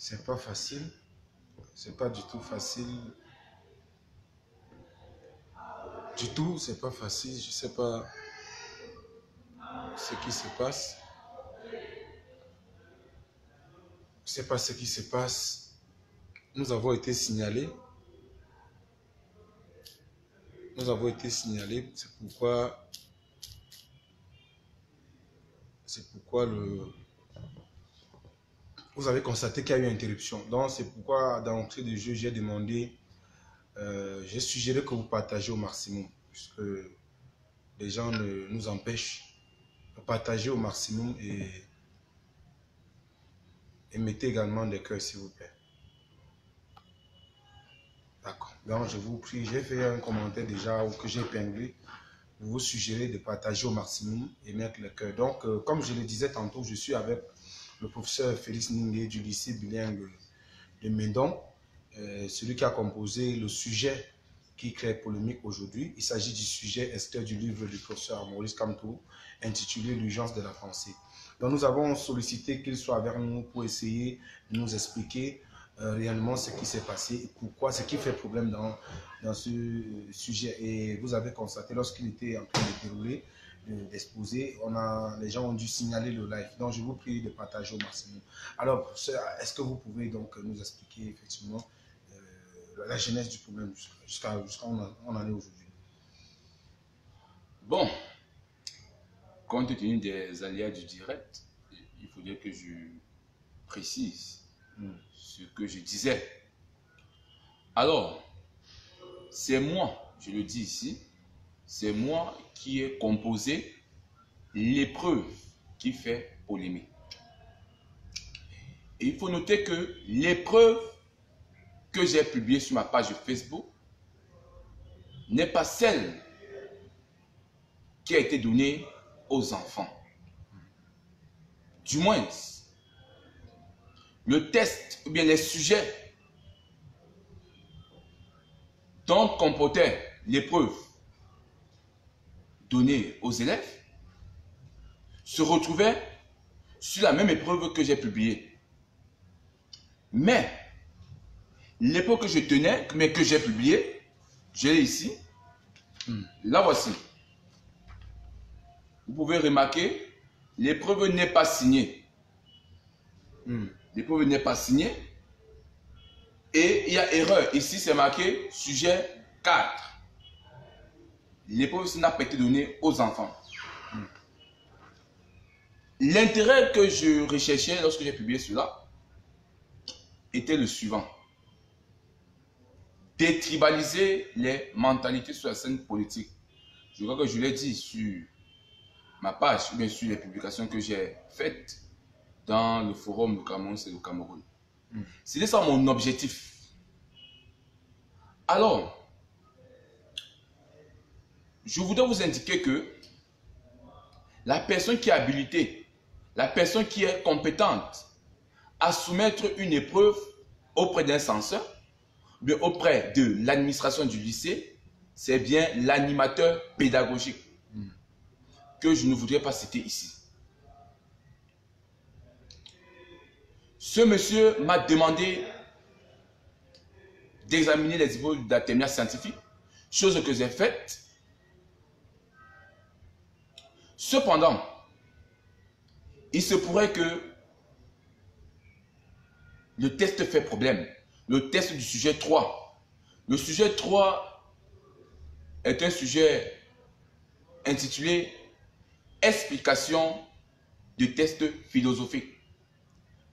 C'est pas facile. C'est pas du tout facile. Du tout, c'est pas facile. Je sais pas ce qui se passe. Je sais pas ce qui se passe. Nous avons été signalés. Nous avons été signalés. C'est pourquoi vous avez constaté qu'il y a eu interruption. Donc, c'est pourquoi, d'entrée de jeu, j'ai demandé, j'ai suggéré que vous partagez au maximum, puisque les gens nous empêchent de partager au maximum et mettez également des cœurs, s'il vous plaît. D'accord. Donc, je vous prie, j'ai fait un commentaire déjà que j'ai épinglé. Je vous suggérer de partager au maximum et mettre les cœurs. Donc, comme je le disais tantôt, je suis avec le professeur Félix Ningué du lycée bilingue de Médon, celui qui a composé le sujet qui crée polémique aujourd'hui. Il s'agit du sujet extrait du livre du professeur Maurice Kamto, intitulé L'urgence de la pensée. Donc nous avons sollicité qu'il soit avec nous pour essayer de nous expliquer réellement ce qui s'est passé et pourquoi, ce qui fait problème dans ce sujet. Et vous avez constaté, lorsqu'il était en train de dérouler, d'exposer, les gens ont dû signaler le live. Donc je vous prie de partager au maximum. Alors, est-ce que vous pouvez donc nous expliquer effectivement la genèse du problème jusqu'à où on en est aujourd'hui? Bon, compte tenu des aléas du direct, il faudrait que je précise ce que je disais. Alors, c'est moi, je le dis ici, c'est moi qui ai composé l'épreuve qui fait polémique. Et il faut noter que l'épreuve que j'ai publiée sur ma page Facebook n'est pas celle qui a été donnée aux enfants. Du moins, le test ou bien les sujets dont comportait l'épreuve donnée aux élèves se retrouvaient sur la même épreuve que j'ai publiée. Mais l'épreuve que je tenais, mais que j'ai publiée, je l'ai ici. La voici. Vous pouvez remarquer, l'épreuve n'est pas signée. L'épreuve n'est pas signée. Et il y a erreur. Ici, c'est marqué sujet 4. L'épreuve n'a pas été donnée aux enfants. L'intérêt que je recherchais lorsque j'ai publié cela était le suivant. Détribaliser les mentalités sur la scène politique. Je crois que je l'ai dit sur ma page, ou bien sur les publications que j'ai faites dans le forum du Cameroun, c'est le Cameroun. C'était ça mon objectif. Alors, je voudrais vous indiquer que la personne qui est habilitée, la personne qui est compétente à soumettre une épreuve auprès d'un censeur, mais auprès de l'administration du lycée, c'est bien l'animateur pédagogique que je ne voudrais pas citer ici. Ce monsieur m'a demandé d'examiner les niveaux de la terminale scientifique, chose que j'ai faite. Cependant, il se pourrait que le test fait problème. Le test du sujet 3. Le sujet 3 est un sujet intitulé Explication de tests philosophiques.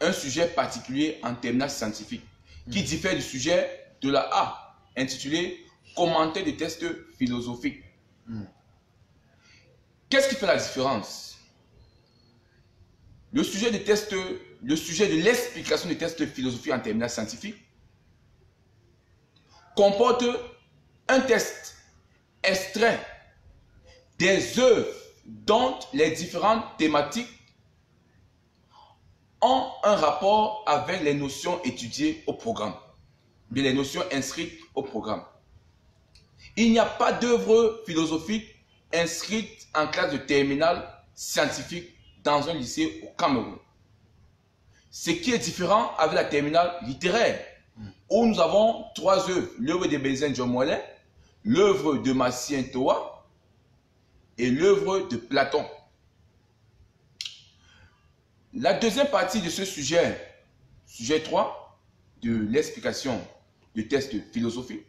Un sujet particulier en terminale scientifique qui diffère du sujet de la A intitulé Commentaire des tests philosophiques. Qu'est-ce qui fait la différence? Le sujet de l'explication des tests philosophiques en terminale scientifique comporte un test extrait des œuvres dont les différentes thématiques ont un rapport avec les notions étudiées au programme, bien les notions inscrites au programme. Il n'y a pas d'œuvre philosophique inscrite en classe de terminale scientifique dans un lycée au Cameroun. Ce qui est différent avec la terminale littéraire, où nous avons 3 œuvres, l'œuvre de Benzen John Molet, l'œuvre de Massien Toa et l'œuvre de Platon. La deuxième partie de ce sujet, sujet 3, de l'explication du test de philosophie,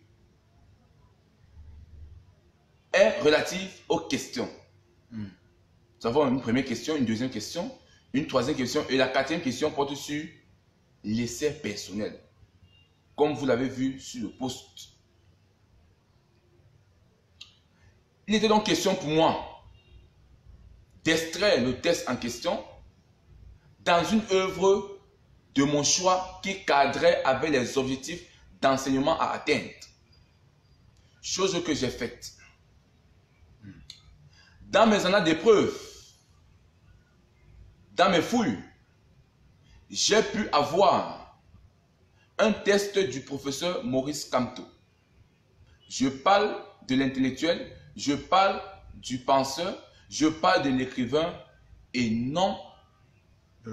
est relative aux questions. Nous avons une première question, une deuxième question, une troisième question et la quatrième question porte sur l'essai personnel, comme vous l'avez vu sur le post. Il était donc question pour moi d'extraire le test en question dans une œuvre de mon choix qui cadrait avec les objectifs d'enseignement à atteindre. Chose que j'ai faite. Dans mes annales d'épreuves, dans mes fouilles, j'ai pu avoir un test du professeur Maurice Kamto. Je parle de l'intellectuel, je parle du penseur, je parle de l'écrivain et non de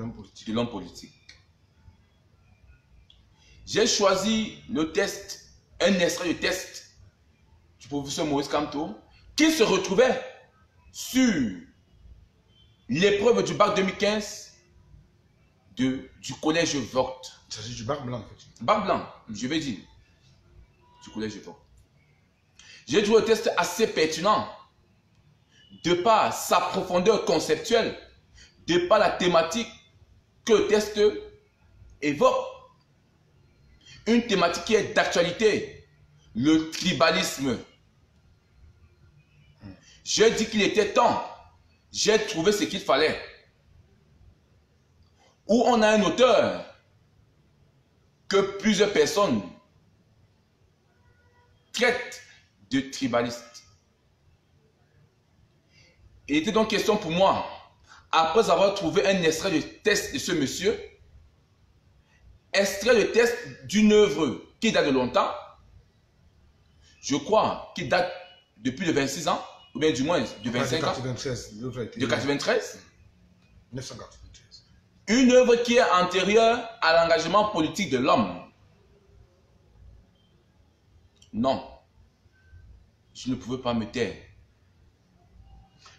l'homme politique. J'ai choisi le test, un extrait de test du professeur Maurice Kamto qui se retrouvait sur l'épreuve du bac 2015 du collège Vogt. Il s'agit du bac blanc en fait. Bac blanc, je vais dire, du collège Vogt. J'ai trouvé le test assez pertinent de par sa profondeur conceptuelle, de par la thématique que le test évoque. Une thématique qui est d'actualité, le tribalisme. J'ai dit qu'il était temps, j'ai trouvé ce qu'il fallait. Où on a un auteur que plusieurs personnes traitent de tribaliste. Il était donc question pour moi, après avoir trouvé un extrait de test de ce monsieur, extrait de test d'une œuvre qui date de longtemps, je crois qu'il date depuis de 26 ans, ou bien du moins de 25 ans, de 93. 1993. Une œuvre qui est antérieure à l'engagement politique de l'homme. Non, je ne pouvais pas me taire.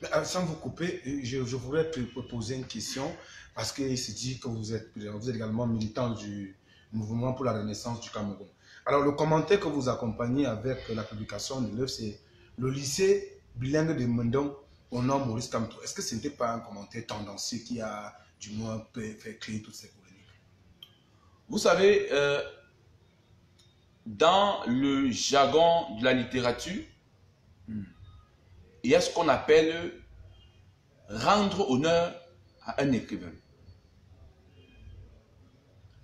Mais sans vous couper, je voudrais te poser une question parce qu'il se dit que vous êtes également militant du mouvement pour la renaissance du Cameroun. Alors le commentaire que vous accompagnez avec la publication de l'œuvre, c'est le lycée bilingue de Mendon au nom Maurice Kamto. Est-ce que ce n'était pas un commentaire tendancieux qui a du moins fait créer toutes ces polémiques? Vous savez, dans le jargon de la littérature, il y a ce qu'on appelle rendre honneur à un écrivain.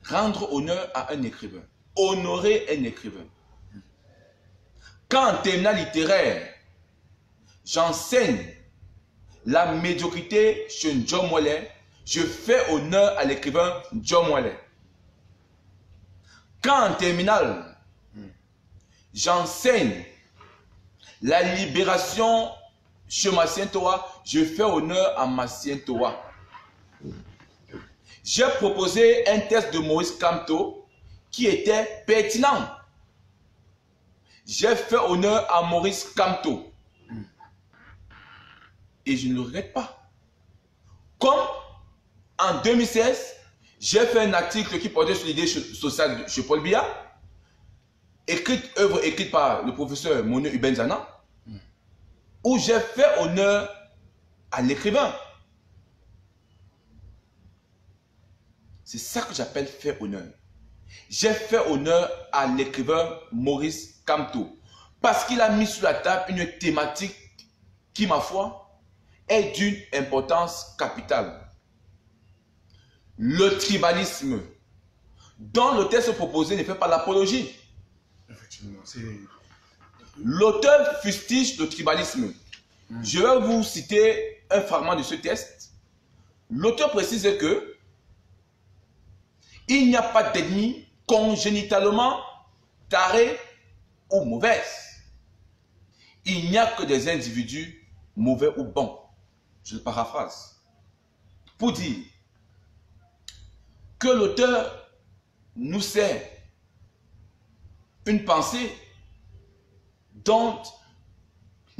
Rendre honneur à un écrivain. Honorer un écrivain. Quand en terminale littéraire, j'enseigne la médiocrité chez John Molet, je fais honneur à l'écrivain John Molet. Quand en terminale, j'enseigne la libération chez Massien Toa, je fais honneur à Massien Toa. J'ai proposé un test de Maurice Kamto qui était pertinent. J'ai fait honneur à Maurice Kamto. Et je ne le regrette pas. Comme en 2016, j'ai fait un article qui portait sur l'idée sociale chez Paul Biya, œuvre écrite par le professeur Mono Ubenzana, où j'ai fait honneur à l'écrivain. C'est ça que j'appelle faire honneur. J'ai fait honneur à l'écrivain Maurice Kamto parce qu'il a mis sur la table une thématique qui, ma foi, est d'une importance capitale. Le tribalisme, dont le texte proposé ne fait pas l'apologie. Effectivement, l'auteur fustige le tribalisme. Je vais vous citer un fragment de ce texte. L'auteur précise que il n'y a pas d'ennemis congénitalement tarés ou mauvaises. Il n'y a que des individus mauvais ou bons. Je le paraphrase. Pour dire que l'auteur nous sert une pensée dont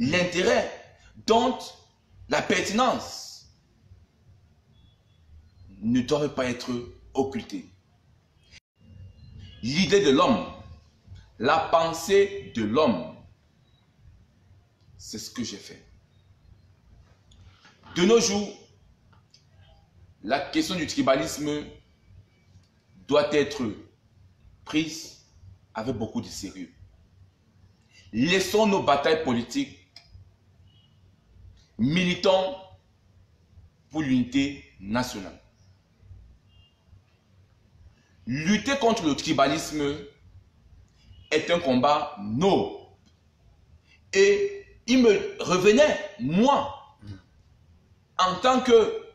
l'intérêt, dont la pertinence ne doivent pas être occultés. L'idée de l'homme, la pensée de l'homme, c'est ce que j'ai fait. De nos jours, la question du tribalisme doit être prise avec beaucoup de sérieux. Laissons nos batailles politiques, militons pour l'unité nationale. Lutter contre le tribalisme est un combat noble. Et il me revenait, moi, en tant que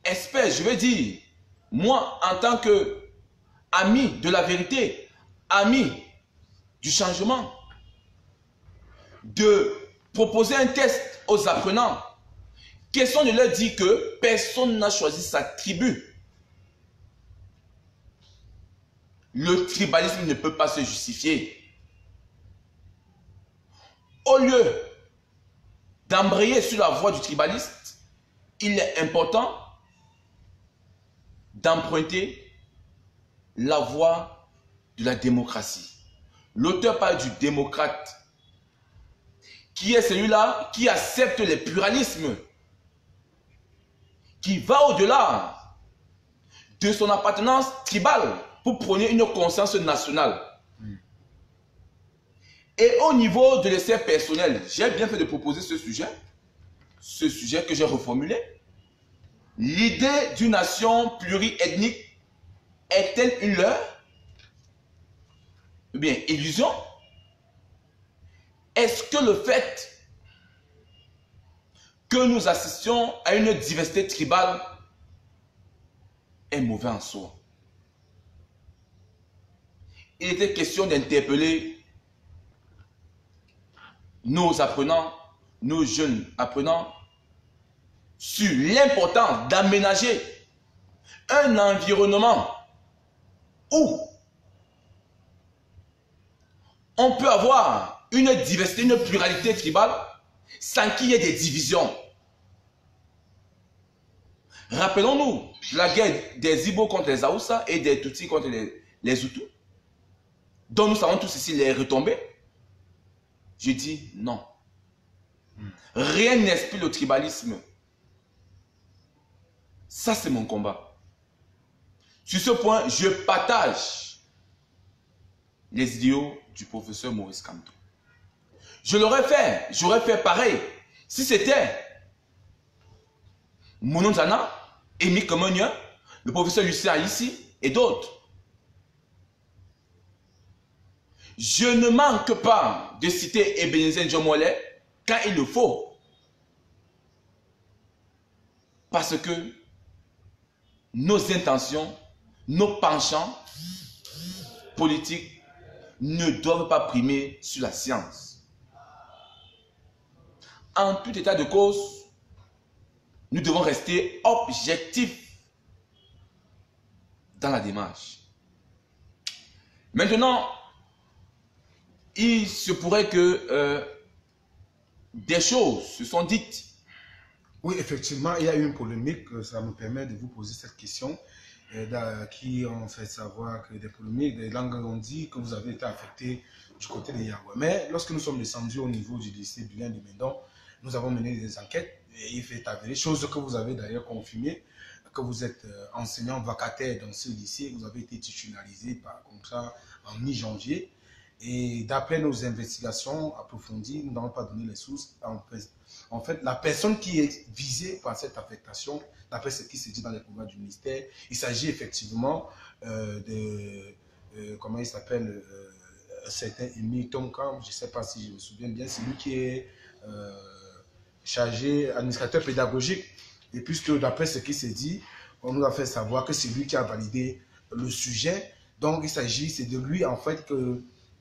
expert, je veux dire, moi, en tant que ami de la vérité, ami du changement, de proposer un test aux apprenants, question de leur dire que personne n'a choisi sa tribu. Le tribalisme ne peut pas se justifier. Au lieu d'embrayer sur la voie du tribaliste, il est important d'emprunter la voie de la démocratie. L'auteur parle du démocrate, qui est celui-là qui accepte les pluralismes, qui va au-delà de son appartenance tribale pour prôner une conscience nationale. Et au niveau de l'essai personnel, j'ai bien fait de proposer ce sujet que j'ai reformulé. L'idée d'une nation pluriethnique est-elle une leurre? Ou bien illusion? Est-ce que le fait que nous assistions à une diversité tribale est mauvais en soi? Il était question d'interpeller nos apprenants, nos jeunes apprenants, sur l'importance d'aménager un environnement où on peut avoir une diversité, une pluralité tribale sans qu'il y ait des divisions. Rappelons-nous la guerre des Ibo contre les Aoussa et des Tutsis contre les Hutus, dont nous savons tous ici les retombées. Je dis non. Rien n'explique le tribalisme. Ça, c'est mon combat. Sur ce point, je partage les idéaux du professeur Maurice Kamto. J'aurais fait pareil si c'était Mononzana, Émile Komonien, le professeur Lucien ici et d'autres. Je ne manque pas de citer Ebenezer Ndjomolé quand il le faut. Parce que nos intentions, nos penchants politiques ne doivent pas primer sur la science. En tout état de cause, nous devons rester objectifs dans la démarche. Maintenant, il se pourrait que des choses se sont dites. Oui, effectivement, il y a eu une polémique. Ça me permet de vous poser cette question. Qui ont fait savoir que des polémiques, des langues ont dit que vous avez été affecté du côté des Yahweh. Mais lorsque nous sommes descendus au niveau du lycée Bulin de Mendon, nous avons mené des enquêtes et il fait avéré, chose que vous avez d'ailleurs confirmé, que vous êtes enseignant vacataire dans ce lycée, vous avez été titularisé par contrat en mi-janvier. Et d'après nos investigations approfondies, nous n'avons pas donné les sources. En fait, la personne qui est visée par cette affectation, d'après ce qui se dit dans les programmes du ministère, il s'agit effectivement comment il s'appelle, certain Émile Tomkam, je ne sais pas si je me souviens bien, c'est lui qui est chargé, administrateur pédagogique. Et puisque d'après ce qui se dit, on nous a fait savoir que c'est lui qui a validé le sujet. Donc il s'agit, c'est de lui en fait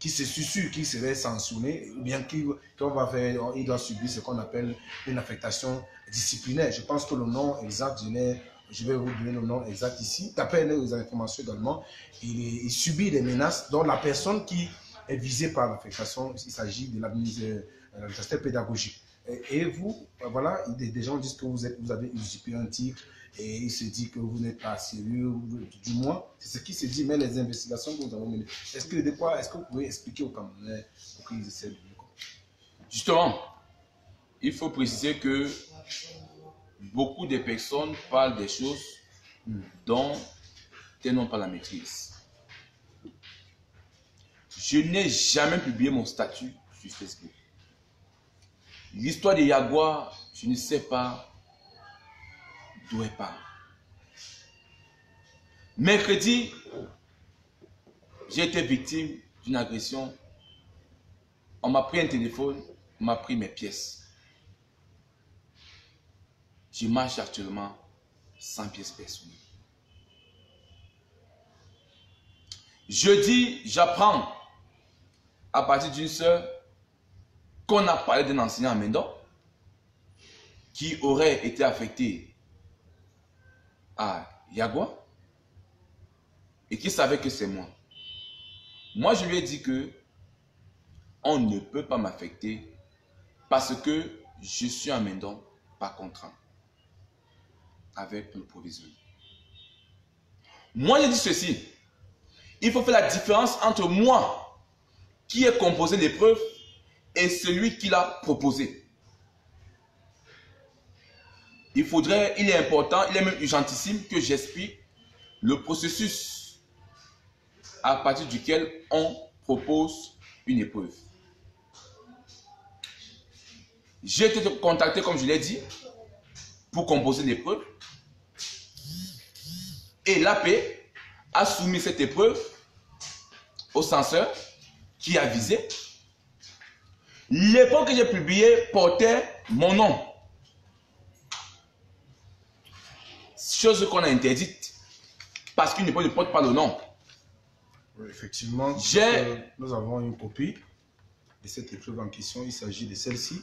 qui se susurre qu'il serait sanctionné, ou bien qu'il doit subir ce qu'on appelle une affectation disciplinaire. Je pense que le nom exact, je n'ai je vais vous donner le nom exact ici, d'après les informations également, il subit des menaces dont la personne qui est visée par l'affectation, il s'agit de l'administrateur pédagogique. Et vous, voilà, des gens disent que vous avez usurpé un titre et il se dit que vous n'êtes pas sérieux, du moins, c'est ce qui se dit, mais les investigations que nous avons menées, est-ce que vous pouvez expliquer aux Camerounais pour qu'ils essaient de mieux comprendre? Justement, il faut préciser que beaucoup de personnes parlent des choses dont elles n'ont pas la maîtrise. Je n'ai jamais publié mon statut sur Facebook. L'histoire de Yagua, je ne sais pas d'où elle part. Mercredi, j'ai été victime d'une agression. On m'a pris un téléphone, on m'a pris mes pièces. Je marche actuellement sans pièces personnelles. Jeudi, j'apprends à partir d'une sœur qu'on a parlé d'un enseignant à Mendon qui aurait été affecté à Yagua et qui savait que c'est moi. Moi, je lui ai dit que on ne peut pas m'affecter parce que je suis à Mendon par contrat avec le provisoire. Moi, j'ai dit ceci. Il faut faire la différence entre moi qui ai composé l'épreuve et celui qui l'a proposé. Il est important, il est même urgentissime que j'explique le processus à partir duquel on propose une épreuve. J'ai été contacté, comme je l'ai dit, pour composer l'épreuve. Et l'AP a soumis cette épreuve au censeur qui a visé. L'épreuve que j'ai publiée portait mon nom. Chose qu'on a interdite. Parce qu'une épreuve ne porte pas le nom. Oui, effectivement, nous avons une copie de cette épreuve en question. Il s'agit de celle-ci.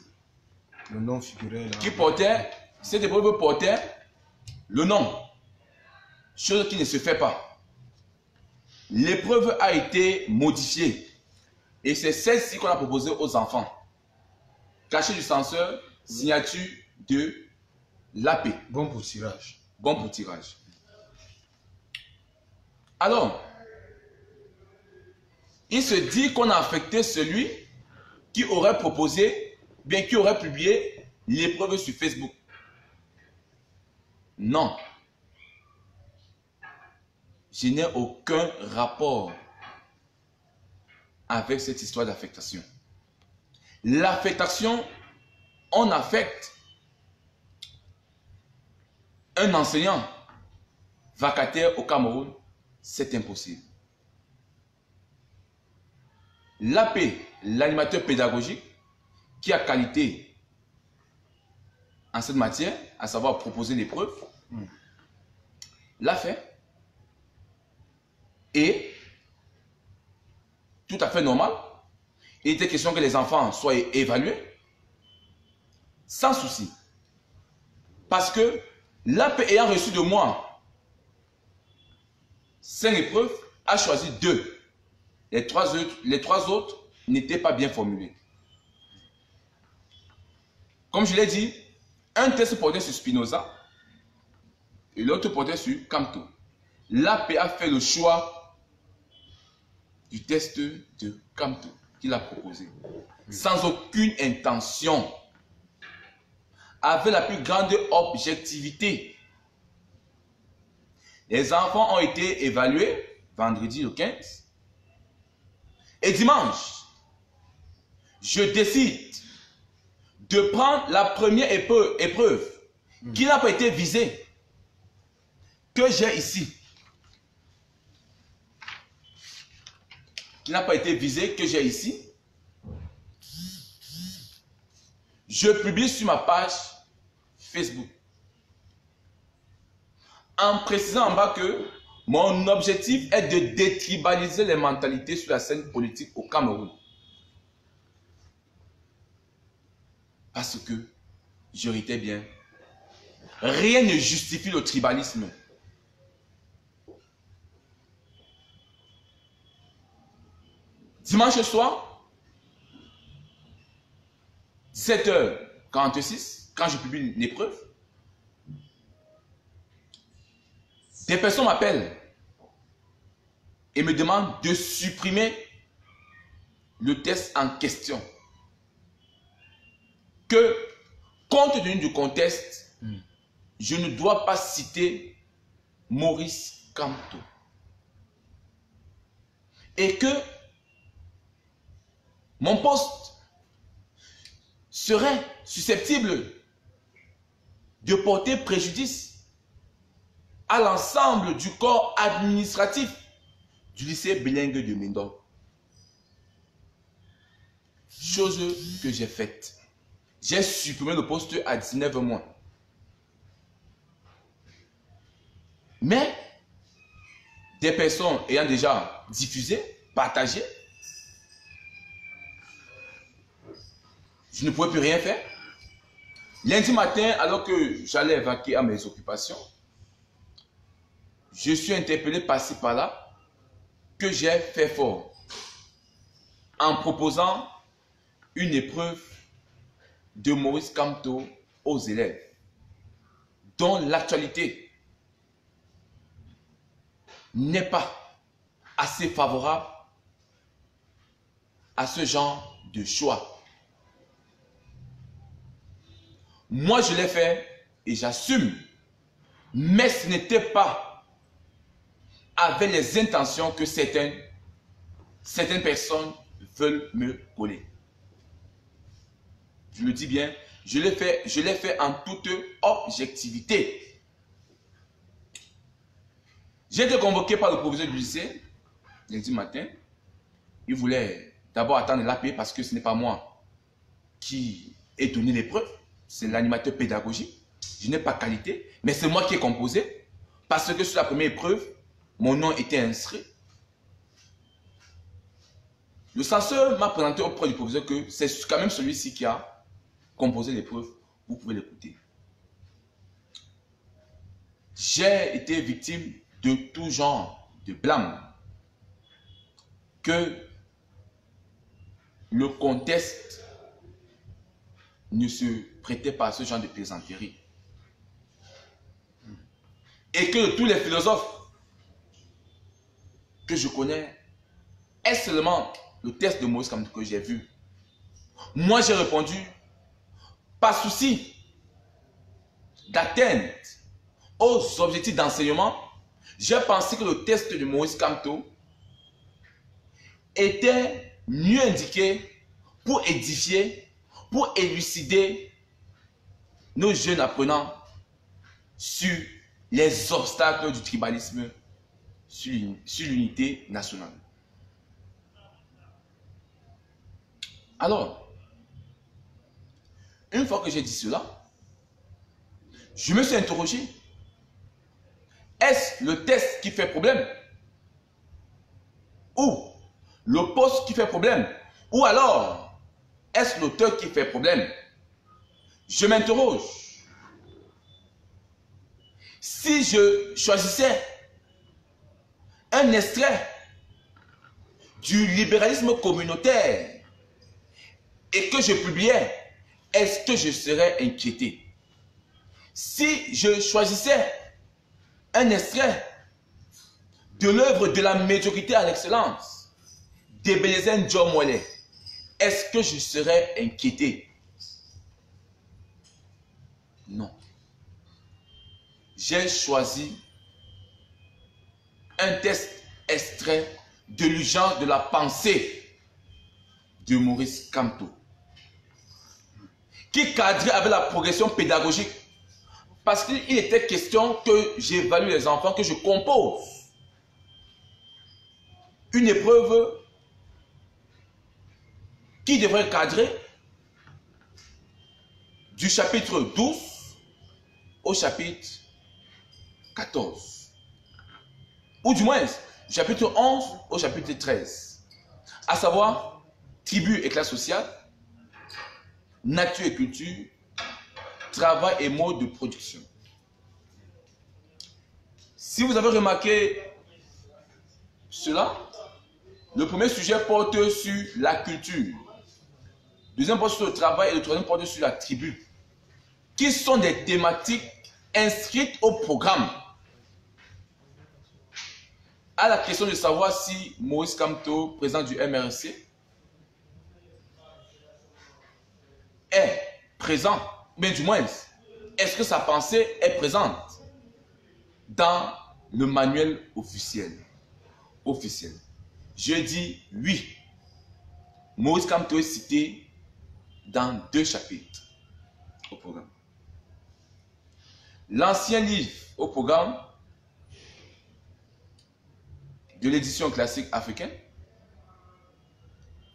Le nom figurait là. Cette épreuve portait le nom. Chose qui ne se fait pas. L'épreuve a été modifiée. Et c'est celle-ci qu'on a proposée aux enfants. Cachet du censeur, signature de l'AP. Bon pour tirage. Bon pour tirage. Alors, il se dit qu'on a affecté celui qui aurait proposé, bien qui aurait publié l'épreuve sur Facebook. Non. Je n'ai aucun rapport avec cette histoire d'affectation. L'affectation, on affecte un enseignant vacataire au Cameroun, c'est impossible. L'AP, l'animateur pédagogique, qui a qualité en cette matière, à savoir proposer l'épreuve, l'a fait. Et, tout à fait normal, il était question que les enfants soient évalués sans souci. Parce que l'AP ayant reçu de moi 5 épreuves, a choisi 2. Les trois autres n'étaient pas bien formulés. Comme je l'ai dit, un test portait sur Spinoza et l'autre portait sur Camto. L'AP a fait le choix du test de Camto qu'il a proposé. Sans aucune intention. Avec la plus grande objectivité. Les enfants ont été évalués vendredi le 15. Et dimanche, je décide de prendre la première épreuve qui n'a pas été visée, que j'ai ici. Qui n'a pas été visée, que j'ai ici. Je publie sur ma page Facebook. En précisant en bas que mon objectif est de détribaliser les mentalités sur la scène politique au Cameroun. Parce que je réitère bien, rien ne justifie le tribalisme. Dimanche soir, 17h46, quand je publie l'épreuve, des personnes m'appellent et me demandent de supprimer le test en question. Que, compte tenu du contexte, je ne dois pas citer Maurice Kamto. Et que mon poste serait susceptible de porter préjudice à l'ensemble du corps administratif du lycée bilingue de Mindon. Chose que j'ai faite. J'ai supprimé le poste à 19 mois. Mais des personnes ayant déjà diffusé, partagé, je ne pouvais plus rien faire. Lundi matin, alors que j'allais vaquer à mes occupations, je suis interpellé par-ci par-là que j'ai fait fort en proposant une épreuve de Maurice Kamto aux élèves, dont l'actualité n'est pas assez favorable à ce genre de choix. Moi, je l'ai fait et j'assume, mais ce n'était pas avec les intentions que certaines personnes veulent me coller. Je le dis bien, je l'ai fait en toute objectivité. J'ai été convoqué par le proviseur du lycée lundi matin. Il voulait d'abord attendre l'AP parce que ce n'est pas moi qui ai donné l'épreuve, c'est l'animateur pédagogique. Je n'ai pas qualité, mais c'est moi qui ai composé parce que sur la première épreuve, mon nom était inscrit. Le censeur m'a présenté auprès du proviseur que c'est quand même celui-ci qui a composé l'épreuve. Vous pouvez l'écouter. J'ai été victime de tout genre de blâme. Que le contexte ne se prêtait pas à ce genre de plaisanterie. Et que tous les philosophes que je connais, est seulement le test de Maurice Kamto que j'ai vu. Moi, j'ai répondu, pas souci d'atteindre aux objectifs d'enseignement. J'ai pensé que le test de Maurice Kamto était mieux indiqué pour édifier, pour élucider nos jeunes apprenants sur les obstacles du tribalisme sur l'unité nationale. Alors, une fois que j'ai dit cela, je me suis interrogé. Est-ce le test qui fait problème? Ou le poste qui fait problème? Ou alors, est-ce l'auteur qui fait problème? Je m'interroge. Si je choisissais un extrait du libéralisme communautaire et que je publiais, est-ce que je serais inquiété? Si je choisissais un extrait de l'œuvre de la médiocrité à l'excellence d'Ebenezer Njomwele, est-ce que je serais inquiété? Non. J'ai choisi un texte extrait de l'urgence de la pensée de Maurice Kamto, qui cadrait avec la progression pédagogique, parce qu'il était question que j'évalue les enfants, que je compose une épreuve qui devrait cadrer du chapitre 12 au chapitre 14, ou du moins du chapitre 11 au chapitre 13, à savoir tribu et classe sociale, nature et culture, travail et mode de production. Si vous avez remarqué cela, le premier sujet porte sur la culture, le deuxième porte sur le travail et le troisième porte sur la tribu, qui sont des thématiques inscrites au programme. À la question de savoir si Maurice Kamto, président du MRC, est présent, mais du moins, est-ce que sa pensée est présente dans le manuel officiel? Je dis oui. Maurice Kamto est cité dans 2 chapitres au programme. L'ancien livre au programme de l'édition classique africaine,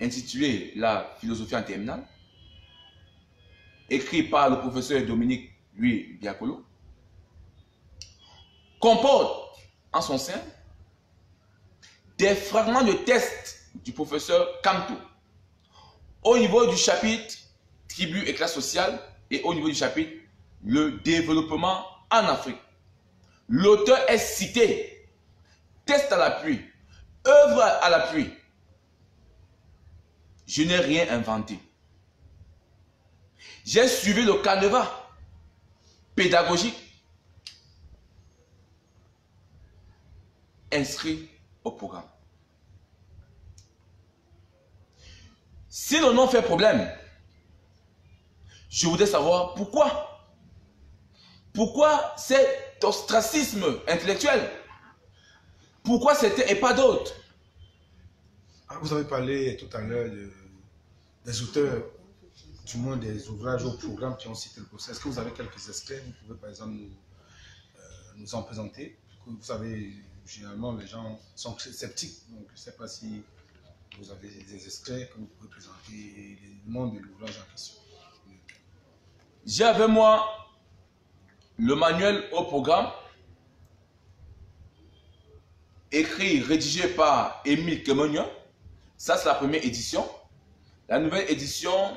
intitulé La philosophie en terminale, écrit par le professeur Dominique Louis Biakolo, comporte en son sein des fragments de texte du professeur Kamto au niveau du chapitre tribu et classe sociale et au niveau du chapitre le développement en Afrique. L'auteur est cité. Test à l'appui, œuvre à l'appui. Je n'ai rien inventé. J'ai suivi le canevas pédagogique inscrit au programme. Si le nom fait problème, je voudrais savoir pourquoi. Pourquoi cet ostracisme intellectuel? Pourquoi c'était et pas d'autres? Vous avez parlé tout à l'heure des auteurs, du moins des ouvrages au programme qui ont cité le procès. Est-ce que vous avez quelques extraits? Vous pouvez par exemple nous en présenter. Vous savez, généralement les gens sont sceptiques, donc je ne sais pas si vous avez des extraits que vous pouvez présenter et le nom de l'ouvrage en question. J'ai avec moi le manuel au programme, écrit, rédigé par Émile Kemenio. Ça, c'est la première édition. La nouvelle édition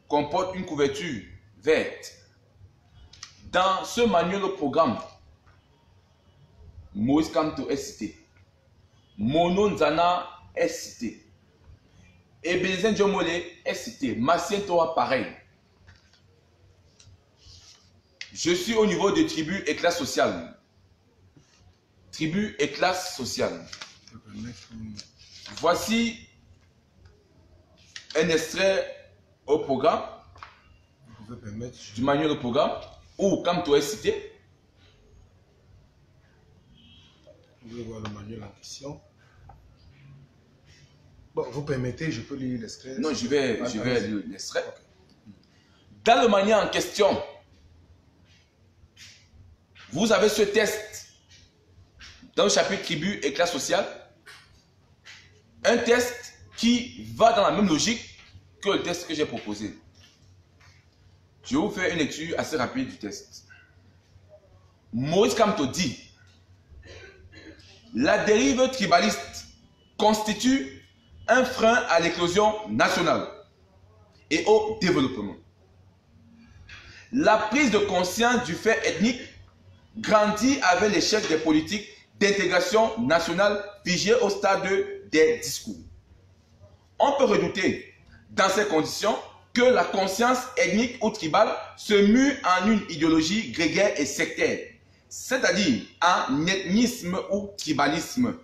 comporte une couverture verte. Dans ce manuel au programme, Maurice Kamto est cité. Mono Nzana est cité. Ebenezer Diomole est cité. Massien Toa, pareil. Je suis au niveau de tribu et classe sociale. Tribu et classe sociale. Voici un extrait au programme, du manuel au programme, où Kamto est cité. Vous pouvez voir le manuel en question. Bon, vous permettez, je peux lire l'extrait? Non, je vais lire l'extrait. Okay. Dans le manuel en question, vous avez ce test dans le chapitre tribu et classe sociale. Un test qui va dans la même logique que le test que j'ai proposé. Je vais vous faire une lecture assez rapide du test. Maurice Kamto dit: la dérive tribaliste constitue un frein à l'éclosion nationale et au développement. La prise de conscience du fait ethnique grandit avec l'échec des politiques d'intégration nationale figées au stade des discours. On peut redouter, dans ces conditions, que la conscience ethnique ou tribale se mue en une idéologie grégaire et sectaire, c'est-à-dire en ethnisme ou tribalisme.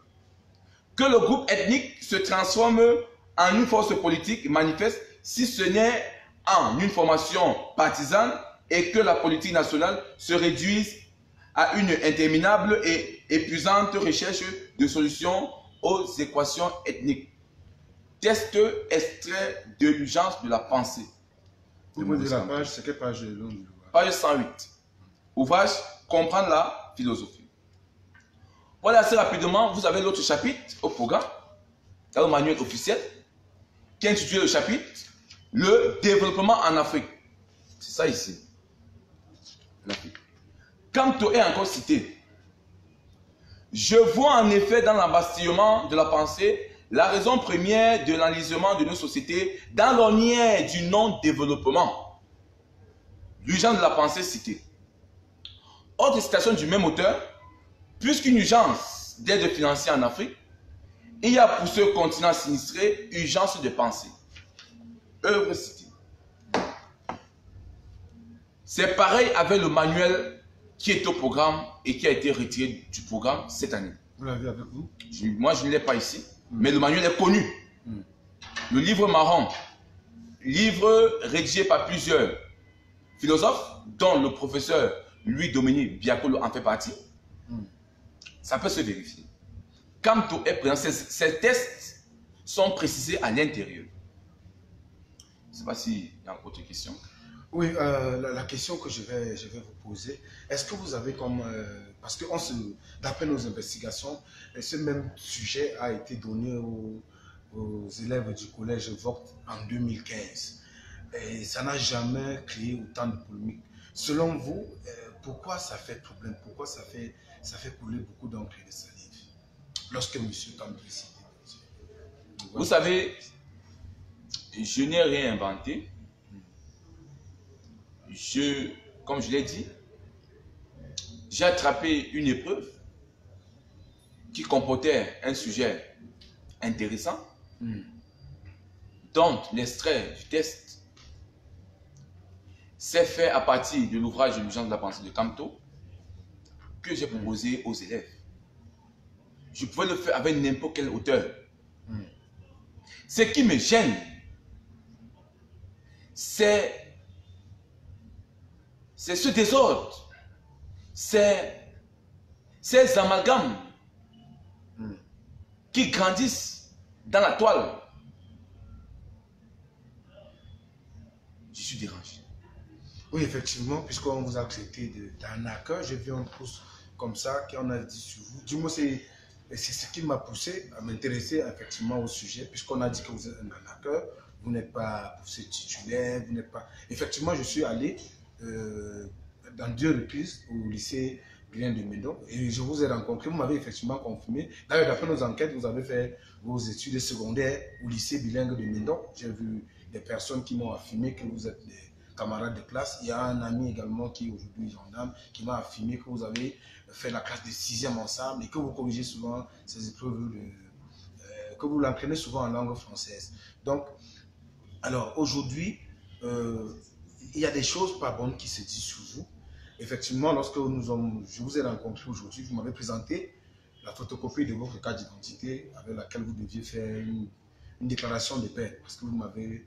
Que le groupe ethnique se transforme en une force politique manifeste, si ce n'est en une formation partisane, et que la politique nationale se réduise à une interminable et épuisante recherche de solutions aux équations ethniques. Test extrait de l'urgence de la pensée. Vous me dites la page, c'est quelle page? Page 108. Ouvrage Comprendre la philosophie. Voilà, assez rapidement, vous avez l'autre chapitre au programme, dans le manuel officiel, qui est intitulé le chapitre Le développement en Afrique. C'est ça ici. L'Afrique. Kamto est encore cité. Je vois en effet dans l'embastillement de la pensée la raison première de l'enlisement de nos sociétés dans l'ornière du non-développement. L'urgence de la pensée citée. Autre citation du même auteur, puisqu'une urgence d'aide financière en Afrique, il y a pour ce continent sinistré urgence de penser. Œuvre citée. C'est pareil avec le manuel qui est au programme et qui a été retiré du programme cette année. Vous l'avez avec vous? Moi, je ne l'ai pas ici, mais le manuel est connu. Le livre marron, livre rédigé par plusieurs philosophes, dont le professeur Louis-Dominique Biakolo en fait partie. Ça peut se vérifier. Camto est présent, ces tests sont précisés à l'intérieur. Je ne sais pas s'il y a autre question. Oui, la question que je vais vous poser, est-ce que vous avez comme... parce que d'après nos investigations, ce même sujet a été donné aux élèves du collège Vogt en 2015. Et ça n'a jamais créé autant de polémiques. Selon vous, pourquoi ça fait problème? Pourquoi ça fait couler beaucoup d'encre et de salive lorsque M. Camto est cité? Vous savez, je n'ai rien inventé. Comme je l'ai dit, j'ai attrapé une épreuve qui comportait un sujet intéressant, dont l'extrait du test s'est fait à partir de l'ouvrage de l'urgence de la pensée de Camto que j'ai proposé aux élèves. Je pouvais le faire avec n'importe quel auteur. Ce qui me gêne, c'est ce désordre, ces amalgames qui grandissent dans la toile. Je suis dérangé. Oui, effectivement, puisqu'on vous a traité d'arnaqueur, j'ai vu un post comme ça qu'on a dit sur vous. Du moins, c'est ce qui m'a poussé à m'intéresser effectivement au sujet, puisqu'on a dit que vous êtes un arnaqueur, vous n'êtes pas professeur titulaire, vous n'êtes pas... Effectivement, je suis allé dans 2 reprises au lycée Bilingue de Mendon et je vous ai rencontré, vous m'avez effectivement confirmé. D'ailleurs, d'après nos enquêtes, vous avez fait vos études secondaires au lycée Bilingue de Mendon. J'ai vu des personnes qui m'ont affirmé que vous êtes des camarades de classe. Il y a un ami également qui est aujourd'hui gendarme qui m'a affirmé que vous avez fait la classe de 6e ensemble et que vous corrigez souvent ces épreuves, que vous l'entraînez souvent en langue française. Donc, alors aujourd'hui, il y a des choses pas bonnes qui se disent sur vous. Effectivement, lorsque je vous ai rencontré aujourd'hui, vous m'avez présenté la photocopie de votre carte d'identité avec laquelle vous deviez faire une déclaration de paix. Parce que vous m'avez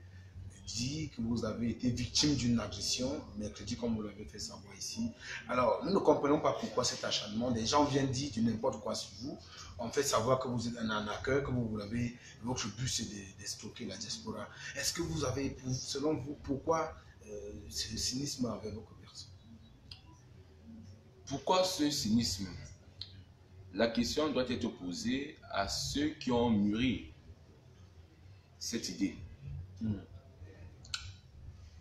dit que vous avez été victime d'une agression, mercredi, comme vous l'avez fait savoir ici. Alors, nous ne comprenons pas pourquoi cet acharnement. Les gens viennent dire du n'importe quoi sur vous. On fait savoir que vous êtes un arnaqueur, que votre but c'est d'escroquer la diaspora. Est-ce que vous avez, selon vous, pourquoi ce cynisme avec votre personne? Pourquoi ce cynisme? La question doit être posée à ceux qui ont mûri cette idée.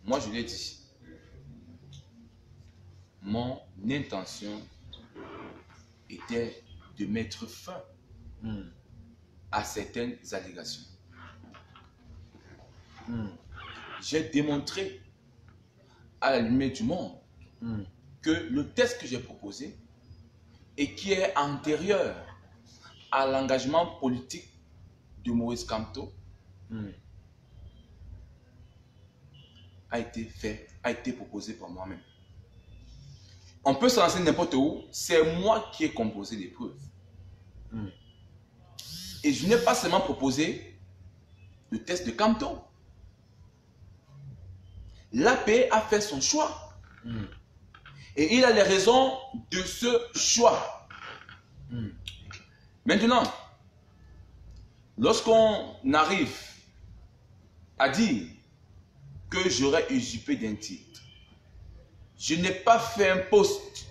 Moi, je l'ai dit. Mon intention était de mettre fin à certaines allégations. J'ai démontré à la lumière du monde que le test que j'ai proposé et qui est antérieur à l'engagement politique de Maurice Camto a été proposé par moi-même. On peut se lancer n'importe où, c'est moi qui ai composé l'épreuve. Et je n'ai pas seulement proposé le test de Camto. L'AP a fait son choix. Et il a les raisons de ce choix. Maintenant, lorsqu'on arrive à dire que j'aurais usurpé d'un titre, je n'ai pas fait un post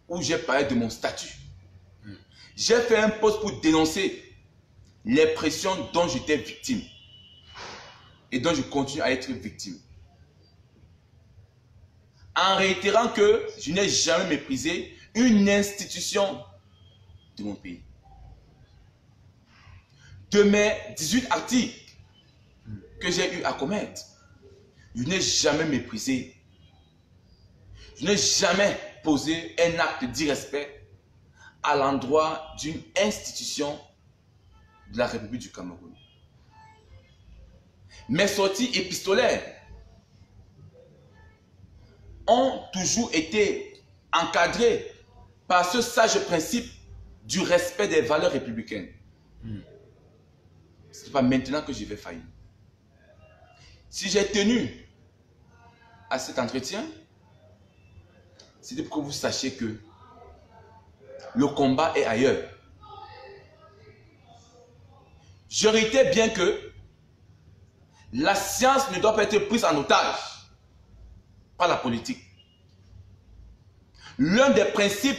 où j'ai parlé de mon statut. J'ai fait un post pour dénoncer les pressions dont j'étais victime et dont je continue à être victime. En réitérant que je n'ai jamais méprisé une institution de mon pays. De mes 18 articles que j'ai eu à commettre, je n'ai jamais méprisé. Je n'ai jamais posé un acte d'irrespect à l'endroit d'une institution de la République du Cameroun. Mes sorties épistolaires ont toujours été encadrées par ce sage principe du respect des valeurs républicaines. Ce n'est pas maintenant que je vais faillir. Si j'ai tenu à cet entretien, c'était pour que vous sachiez que le combat est ailleurs. Je réitère bien que la science ne doit pas être prise en otage par la politique. L'un des principes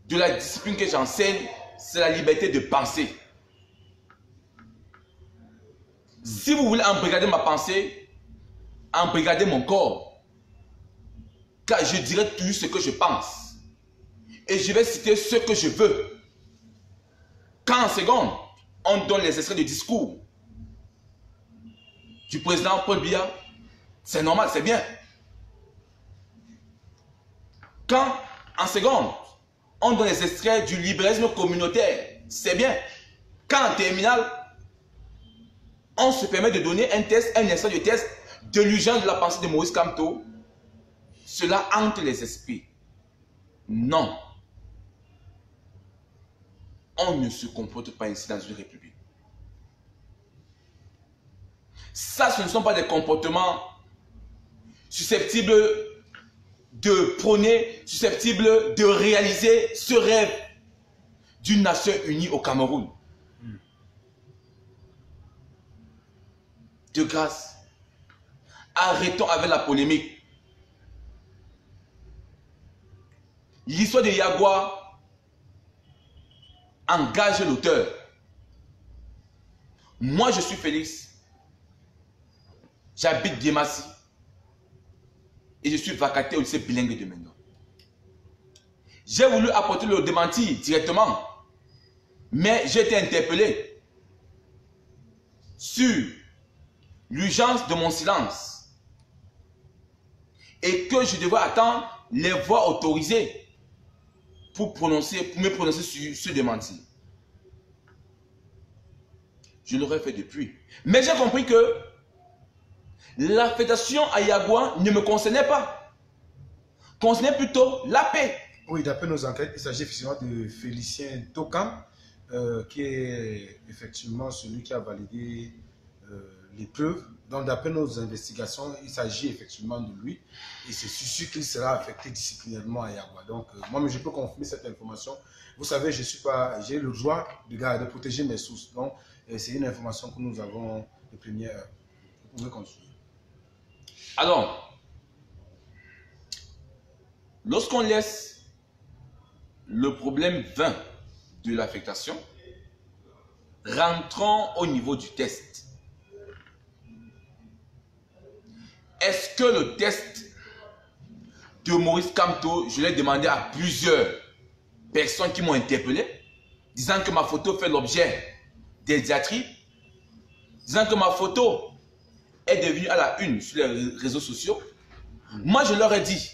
de la discipline que j'enseigne, c'est la liberté de penser. Si vous voulez embrigader ma pensée, embrigader mon corps. Car je dirai toujours ce que je pense. Et je vais citer ce que je veux. Quand en seconde, on donne les extraits de discours du président Paul Biya, c'est normal, c'est bien. Quand en seconde, on donne les extraits du libéralisme communautaire, c'est bien. Quand en terminale, on se permet de donner un extrait de test de l'urgence de la pensée de Maurice Kamto, cela hante les esprits. Non. On ne se comporte pas ainsi dans une république. Ça, ce ne sont pas des comportements susceptibles de prôner, susceptibles de réaliser ce rêve d'une nation unie au Cameroun. De grâce, arrêtons avec la polémique. L'histoire de Yagua engage l'auteur. Moi, je suis Félix. J'habite Diemassi. Et je suis vacataire au lycée bilingue de Mendo. J'ai voulu apporter le démenti directement. Mais j'ai été interpellé sur l'urgence de mon silence. Et que je devais attendre les voix autorisées pour me prononcer sur ce démenti. Je l'aurais fait depuis. Mais j'ai compris que l'affectation à Yagua ne me concernait pas. Concernait plutôt la paix. Oui, d'après nos enquêtes, il s'agit effectivement de Félicien Tokam, qui est effectivement celui qui a validé l'épreuve. Donc, d'après nos investigations, il s'agit effectivement de lui. Et c'est sûr qu'il sera affecté disciplinairement à Yagua. Donc, moi, je peux confirmer cette information. Vous savez, j'ai le droit de protéger mes sources. Donc, c'est une information que nous avons de première heure. Vous pouvez continuer. Alors, lorsqu'on laisse le problème 20 de l'affectation, rentrons au niveau du test. Est-ce que le test de Maurice Kamto, je l'ai demandé à plusieurs personnes qui m'ont interpellé, disant que ma photo fait l'objet des diatribes, disant que ma photo est devenue à la une sur les réseaux sociaux. Moi, je leur ai dit,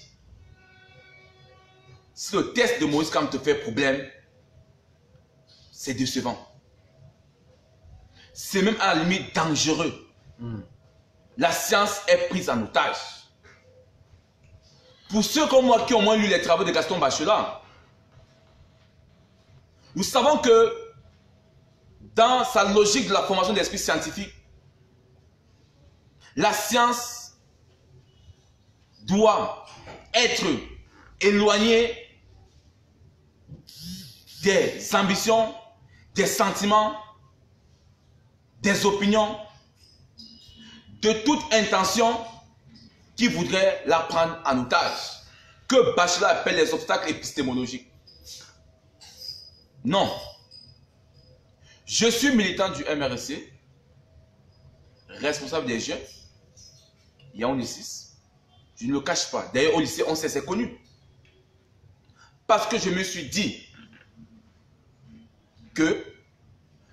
si le test de Maurice Kamto fait problème, c'est décevant. C'est même à la limite dangereux. La science est prise en otage. Pour ceux comme moi qui ont moins lu les travaux de Gaston Bachelard, nous savons que dans sa logique de la formation d'esprit scientifique, la science doit être éloignée des ambitions, des sentiments, des opinions, de toute intention qui voudrait la prendre en otage, que Bachelard appelle les obstacles épistémologiques. Non. Je suis militant du MRC, responsable des jeunes. Il y a un lycée. Je ne le cache pas. D'ailleurs, au lycée, on sait, c'est connu. Parce que je me suis dit que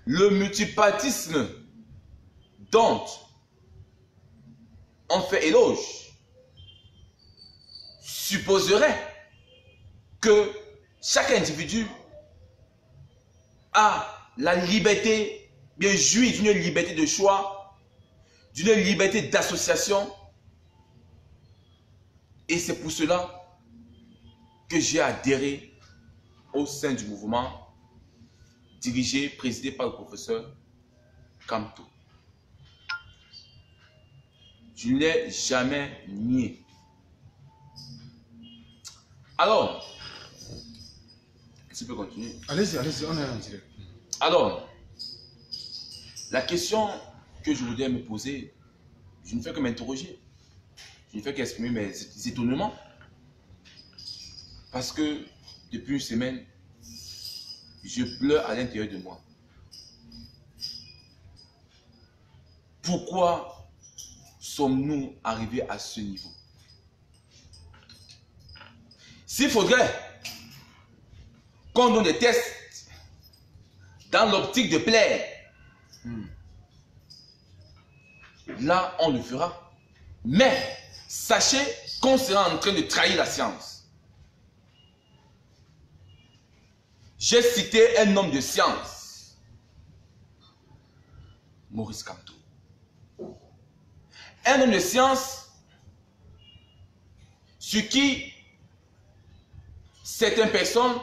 le multipartisme dont on fait éloge supposerait que chaque individu a la liberté, bien jouit d'une liberté de choix, d'une liberté d'association. Et c'est pour cela que j'ai adhéré au sein du mouvement dirigé, présidé par le professeur Kamto. Je ne l'ai jamais nié. Alors, tu peux continuer. Allez-y, allez-y, on est en direct. Alors, la question que je voudrais me poser, je ne fais que m'interroger. Je ne fais qu'exprimer mes étonnements. Parce que depuis une semaine, je pleure à l'intérieur de moi. Pourquoi sommes-nous arrivés à ce niveau? S'il faudrait qu'on donne des tests dans l'optique de plaire, là on le fera. Mais sachez qu'on sera en train de trahir la science. J'ai cité un homme de science, Maurice Kamto. Un homme de science sur qui certaines personnes,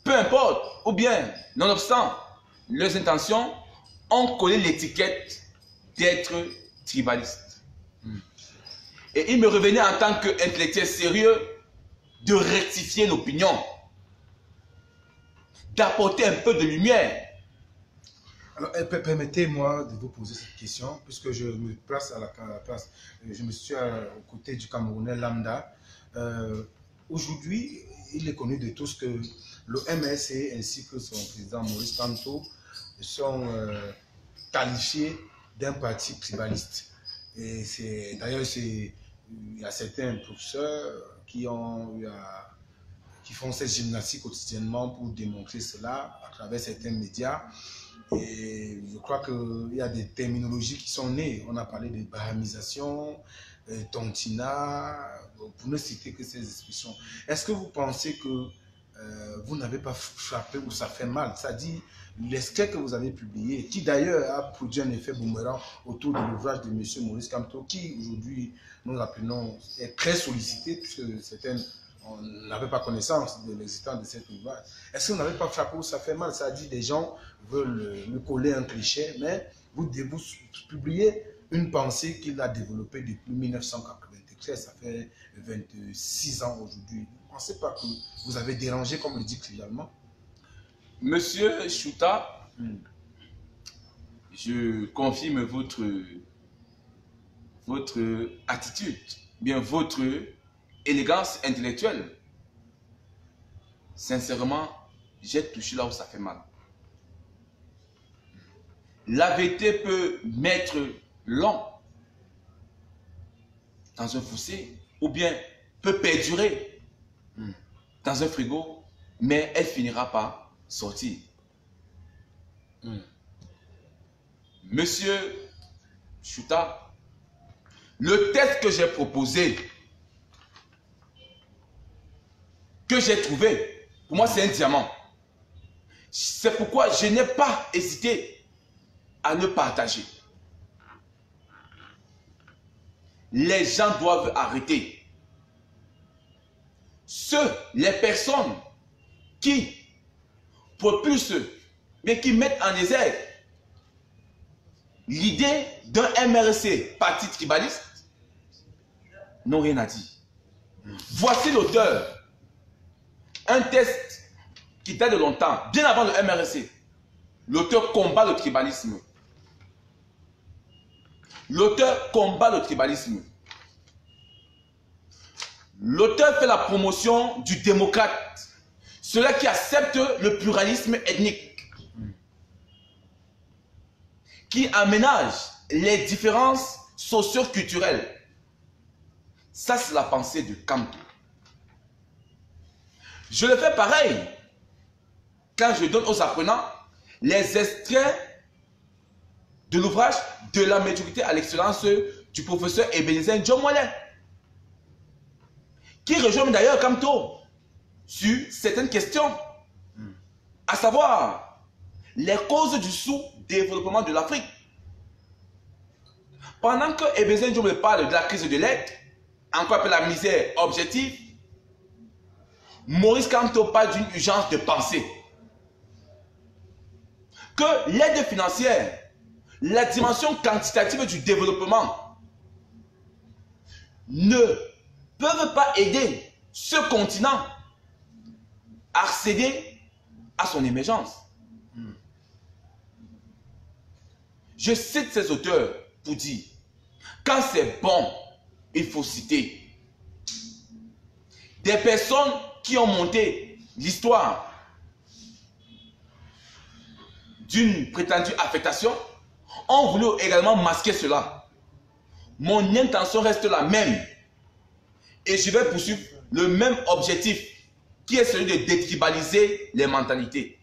peu importe, ou bien, nonobstant leurs intentions, ont collé l'étiquette d'être tribaliste. Et il me revenait en tant qu'intellectuel sérieux de rectifier l'opinion, d'apporter un peu de lumière. Alors, permettez-moi de vous poser cette question, puisque je me place à la place, je me suis aux côtés du Camerounais lambda. Aujourd'hui, il est connu de tous que le MSC ainsi que son président Maurice Kamto sont qualifiés d'un parti tribaliste. Et d'ailleurs, il y a certains professeurs qui font cette gymnastique quotidiennement pour démontrer cela à travers certains médias. Et je crois qu'il y a des terminologies qui sont nées. On a parlé de bahamisation, tontina, pour ne citer que ces expressions. Est-ce que vous pensez que vous n'avez pas frappé ou ça fait mal? C'est-à-dire, l'extrait que vous avez publié, qui d'ailleurs a produit un effet boomerang autour de l'ouvrage de M. Maurice Kamto, qui aujourd'hui, nous rappelons, est très sollicité, puisque certaines n'avaient pas connaissance de l'existence de cet ouvrage. Est-ce que vous n'avez pas frappé ou ça fait mal? C'est-à-dire, des gens veulent me coller un cliché, mais vous publiez une pensée qu'il a développée depuis 1993, ça fait 26 ans aujourd'hui. Vous ne pensez pas que vous avez dérangé, comme le dit trivialement? Monsieur Chouta, je confirme votre attitude, bien votre élégance intellectuelle. Sincèrement, j'ai touché là où ça fait mal. La vérité peut mettre long dans un fossé ou bien peut perdurer dans un frigo, mais elle finira par sortir. Monsieur Chouta, le test que j'ai proposé, que j'ai trouvé, pour moi c'est un diamant. C'est pourquoi je n'ai pas hésité à le partager. Les gens doivent arrêter. Les personnes qui propulsent, mais qui mettent en exergue l'idée d'un MRC, parti tribaliste, n'ont rien à dire. Voici l'auteur. Un test qui date de longtemps, bien avant le MRC. L'auteur combat le tribalisme. L'auteur combat le tribalisme. L'auteur fait la promotion du démocrate, celui qui accepte le pluralisme ethnique, qui aménage les différences socio-culturelles. Ça, c'est la pensée de Kamto. Je le fais pareil quand je donne aux apprenants les extraits de l'ouvrage de la médiocrité à l'excellence du professeur Ebenezer John Mollin. qui rejoint d'ailleurs Kamto sur certaines questions, à savoir les causes du sous-développement de l'Afrique. Pendant que Ebézen Diop me parle de la crise de l'aide, encore appelée la misère objective, Maurice Kamto parle d'une urgence de pensée. Que l'aide financière, la dimension quantitative du développement ne peuvent pas aider ce continent à accéder à son émergence. Je cite ces auteurs pour dire, quand c'est bon, il faut citer des personnes qui ont monté l'histoire d'une prétendue affectation, ont voulu également masquer cela. Mon intention reste la même et je vais poursuivre le même objectif qui est celui de détribaliser les mentalités.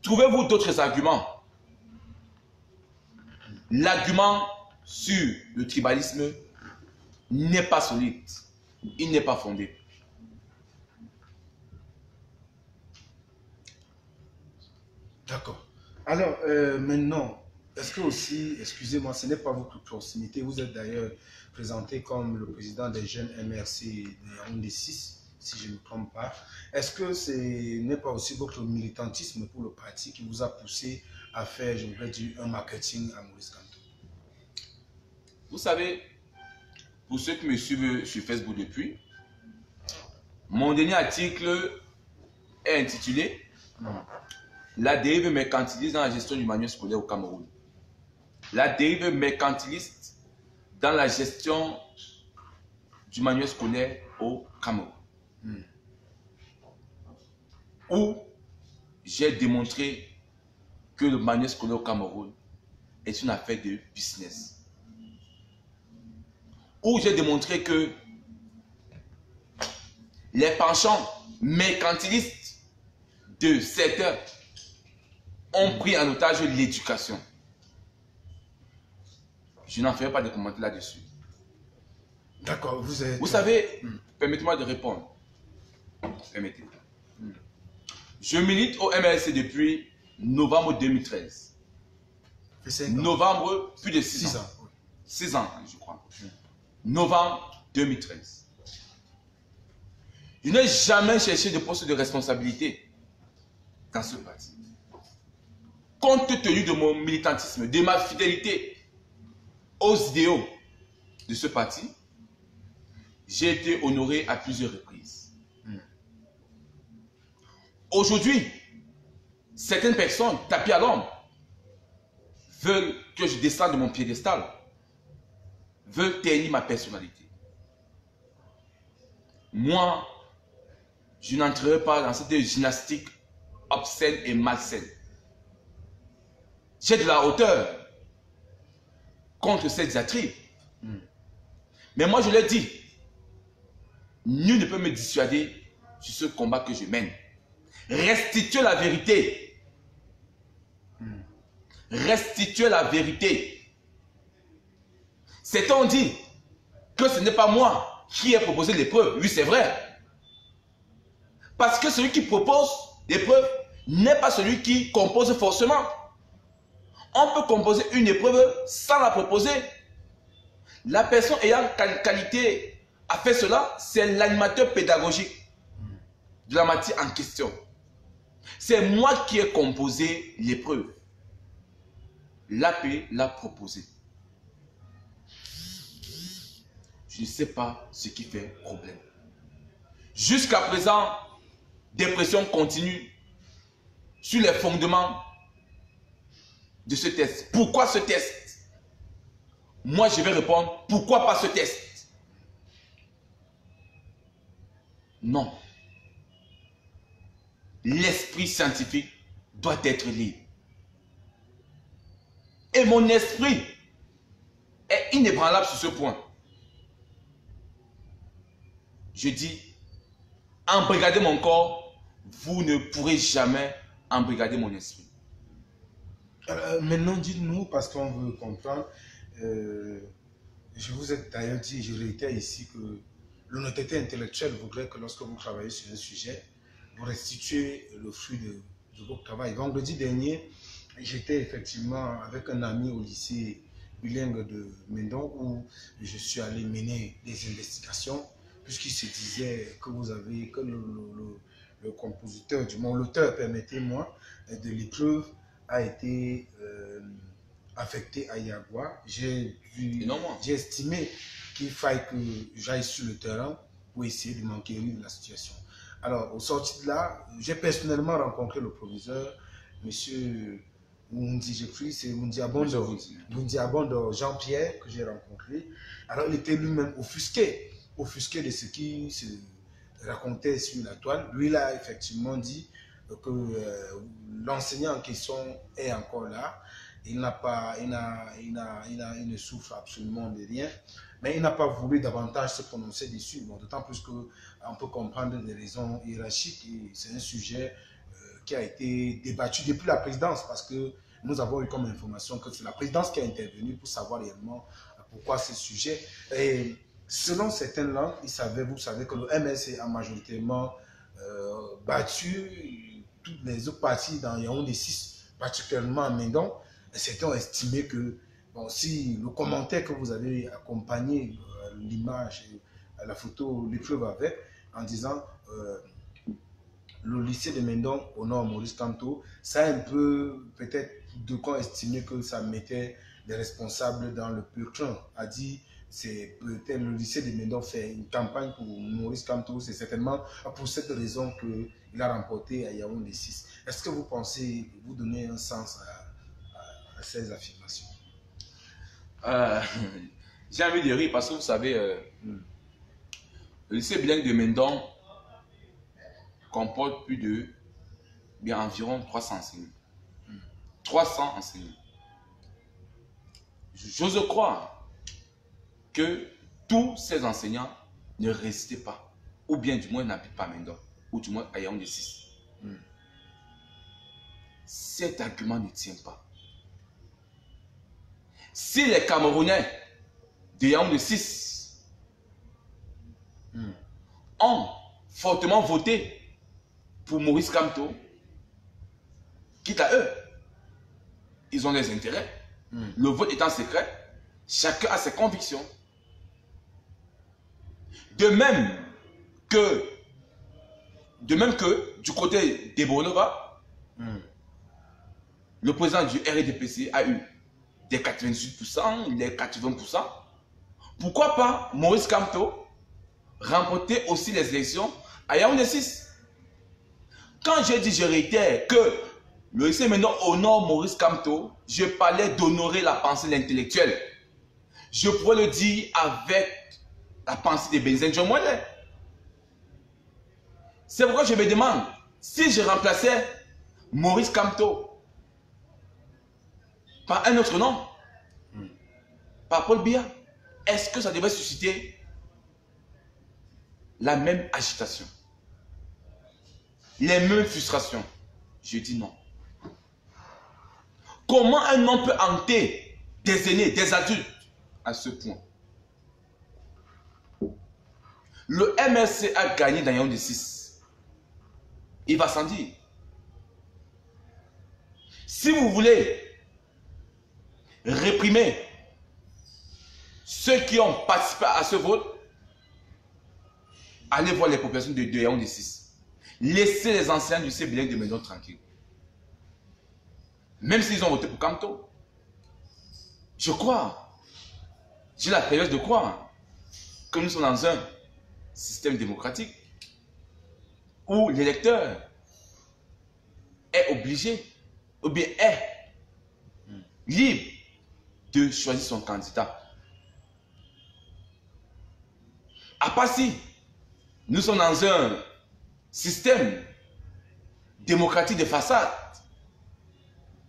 Trouvez-vous d'autres arguments? L'argument sur le tribalisme n'est pas solide, il n'est pas fondé. D'accord. Alors, maintenant, est-ce que aussi, excusez-moi, ce n'est pas votre proximité, vous êtes d'ailleurs présenté comme le président des jeunes MRC de Yaoundé 6, si je ne me trompe pas. Est-ce que ce n'est pas aussi votre militantisme pour le parti qui vous a poussé à faire, je voudrais dire, un marketing à Maurice Kamto? Vous savez, pour ceux qui me suivent sur Facebook depuis, mon dernier article est intitulé « La dérive mercantiliste dans la gestion du manuel scolaire au Cameroun ». La dérive mercantiliste dans la gestion du manuel scolaire au Cameroun. Où j'ai démontré que le manuel scolaire au Cameroun est une affaire de business. Où j'ai démontré que les penchants mercantilistes de certains ont pris en otage l'éducation. Je n'en ferai pas de commentaires là-dessus. D'accord, vous êtes... Vous savez, permettez-moi de répondre. Permettez. Je milite au MLC depuis novembre 2013. Novembre, plus de 6 ans. 6 ans, je crois. Novembre 2013. Je n'ai jamais cherché de poste de responsabilité dans ce parti. Compte tenu de mon militantisme, de ma fidélité aux idéaux de ce parti, j'ai été honoré à plusieurs reprises. Aujourd'hui, certaines personnes, tapis à l'ombre, veulent que je descende de mon piédestal, veulent ternir ma personnalité. Moi, je n'entrerai pas dans cette gymnastique obscène et malsaine. J'ai de la hauteur contre cette diatribe. Mais moi, je l'ai dit, nul ne peut me dissuader sur ce combat que je mène. Restituer la vérité. Restituer la vérité. Certains ont dit que ce n'est pas moi qui ai proposé l'épreuve. Oui, c'est vrai. Parce que celui qui propose l'épreuve n'est pas celui qui compose forcément. On peut composer une épreuve sans la proposer. La personne ayant qualité à faire cela, c'est l'animateur pédagogique de la matière en question. C'est moi qui ai composé l'épreuve. L'AP l'a proposé. Je ne sais pas ce qui fait problème. Jusqu'à présent, des pressions continuent sur les fondements de ce test. Pourquoi ce test? Moi, je vais répondre, pourquoi pas ce test? Non. L'esprit scientifique doit être libre. Et mon esprit est inébranlable sur ce point. Je dis, embrigader mon corps, vous ne pourrez jamais embrigader mon esprit. Maintenant, dites-nous, parce qu'on veut comprendre, je vous ai d'ailleurs dit, je réitère ici que l'honnêteté intellectuelle voudrait que lorsque vous travaillez sur un sujet, vous restituez le fruit de votre travail. Vendredi dernier, j'étais effectivement avec un ami au lycée bilingue de Mendon où je suis allé mener des investigations puisqu'il se disait que vous avez, que le compositeur, du moins l'auteur, permettez-moi, de l'épreuve a été affecté à Yagua. J'ai estimé qu'il faille que j'aille sur le terrain pour essayer de m'enquérir de la situation. Alors, au sorti de là, j'ai personnellement rencontré le proviseur, monsieur Mundi, j'ai pris, c'est Mundi Abondo Jean-Pierre que j'ai rencontré. Alors, il était lui-même offusqué de ce qui se racontait sur la toile. Lui, il a effectivement dit que l'enseignant en question est encore là. Il ne souffre absolument de rien, mais il n'a pas voulu davantage se prononcer dessus. Bon, d'autant plus qu'on peut comprendre des raisons hiérarchiques et c'est un sujet qui a été débattu depuis la présidence parce que nous avons eu comme information que c'est la présidence qui a intervenu pour savoir réellement pourquoi ce sujet. Et selon certaines langues, vous savez que le MSC a majoritairement battu toutes les autres parties dans Yaoundé 6, particulièrement à Mendon. Certains ont estimé que bon, si le commentaire que vous avez accompagné l'image, la photo, l'épreuve avec, en disant le lycée de Mendon au nord Maurice Kamto, ça a un peu peut-être de quoi estimer que ça mettait les responsables dans le purtrin. A dit c'est peut-être le lycée de Mendon fait une campagne pour Maurice Kamto, c'est certainement pour cette raison qu'il a remporté à Yaoundé 6. Est-ce que vous pensez vous donner un sens à ces affirmations? J'ai envie de rire parce que vous savez, le lycée bilingue de Mendon comporte plus de environ 300 enseignants. 300 enseignants. J'ose croire que tous ces enseignants ne restaient pas, ou bien du moins n'habitent pas à Mendon, ou du moins à Yaoundé 6. Cet argument ne tient pas. Si les Camerounais de Yaoundé 6 ont fortement voté pour Maurice Kamto, quitte à eux, ils ont des intérêts. Le vote étant secret, chacun a ses convictions. De même que du côté des Bornova, le président du RDPC a eu des 88%, des 80%. Pourquoi pas Maurice Kamto remporter aussi les élections à Yaoundé 6? Quand je dis, je réitère que le lycée maintenant honore Maurice Kamto, je parlais d'honorer la pensée de l'intellectuel. Je pourrais le dire avec la pensée de Benzen John Moeller. C'est pourquoi je me demande, si je remplaçais Maurice Kamto par un autre nom, par Paul Biya, est-ce que ça devrait susciter la même agitation, les mêmes frustrations? Je dis non. Comment un homme peut hanter des aînés, des adultes à ce point? Le MSC a gagné dans Yaoundé 6. Il va s'en dire. Si vous voulez réprimer ceux qui ont participé à ce vote, allez voir les populations de Yaoundé 6. Laissez les anciens du lycée bilingue de Mendon tranquilles. Même s'ils ont voté pour Kamto. Je crois, j'ai la période de croire que nous sommes dans un système démocratique où l'électeur est obligé, ou bien est libre de choisir son candidat. À part si nous sommes dans un système démocratique de façade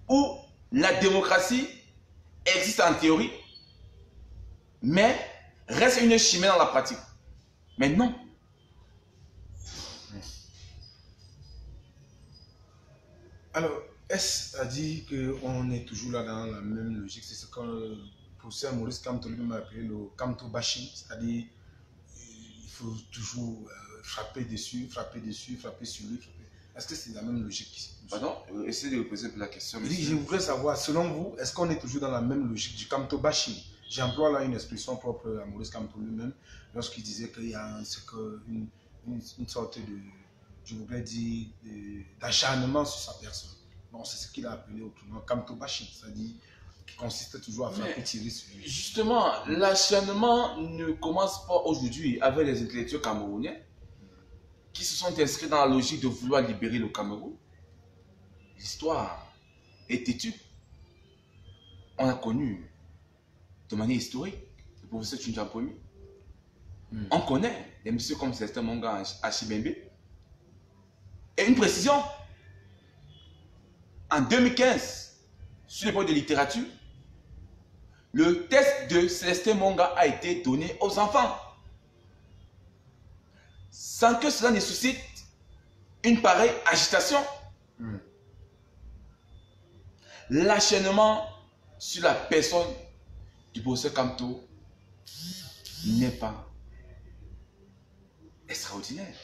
où la démocratie existe en théorie, mais reste une chimère dans la pratique. Mais non. Alors, est-ce à dire qu'on est toujours là dans la même logique? C'est ce que le professeur Maurice Kamto lui m'a appelé le Kamto bashing, c'est-à-dire il faut toujours frapper dessus, frapper sur lui. Est-ce que c'est la même logique? Pardon, essayez de reposer la question. Oui, je voudrais savoir, selon vous, est-ce qu'on est toujours dans la même logique du Kamto bashing? J'emploie là une expression propre à Maurice Kamto lui-même, lorsqu'il disait qu'il y a une sorte de, je voudrais dire, d'acharnement sur sa personne. Bon, c'est ce qu'il a appelé autrement Kamto bashing, c'est-à-dire qui consiste toujours à frapper, tirer sur lui. Justement, l'acharnement ne commence pas aujourd'hui avec les intellectuels camerounais qui se sont inscrits dans la logique de vouloir libérer le Cameroun. L'histoire est têtue. On a connu de manière historique le professeur Tchinjapomi. On connaît des messieurs comme certains Monga Achibembe. Et une précision, en 2015, sur l'épreuve de littérature, le test de Célestin Monga a été donné aux enfants. Sans que cela ne suscite une pareille agitation. L'acharnement sur la personne du professeur Kamto n'est pas extraordinaire.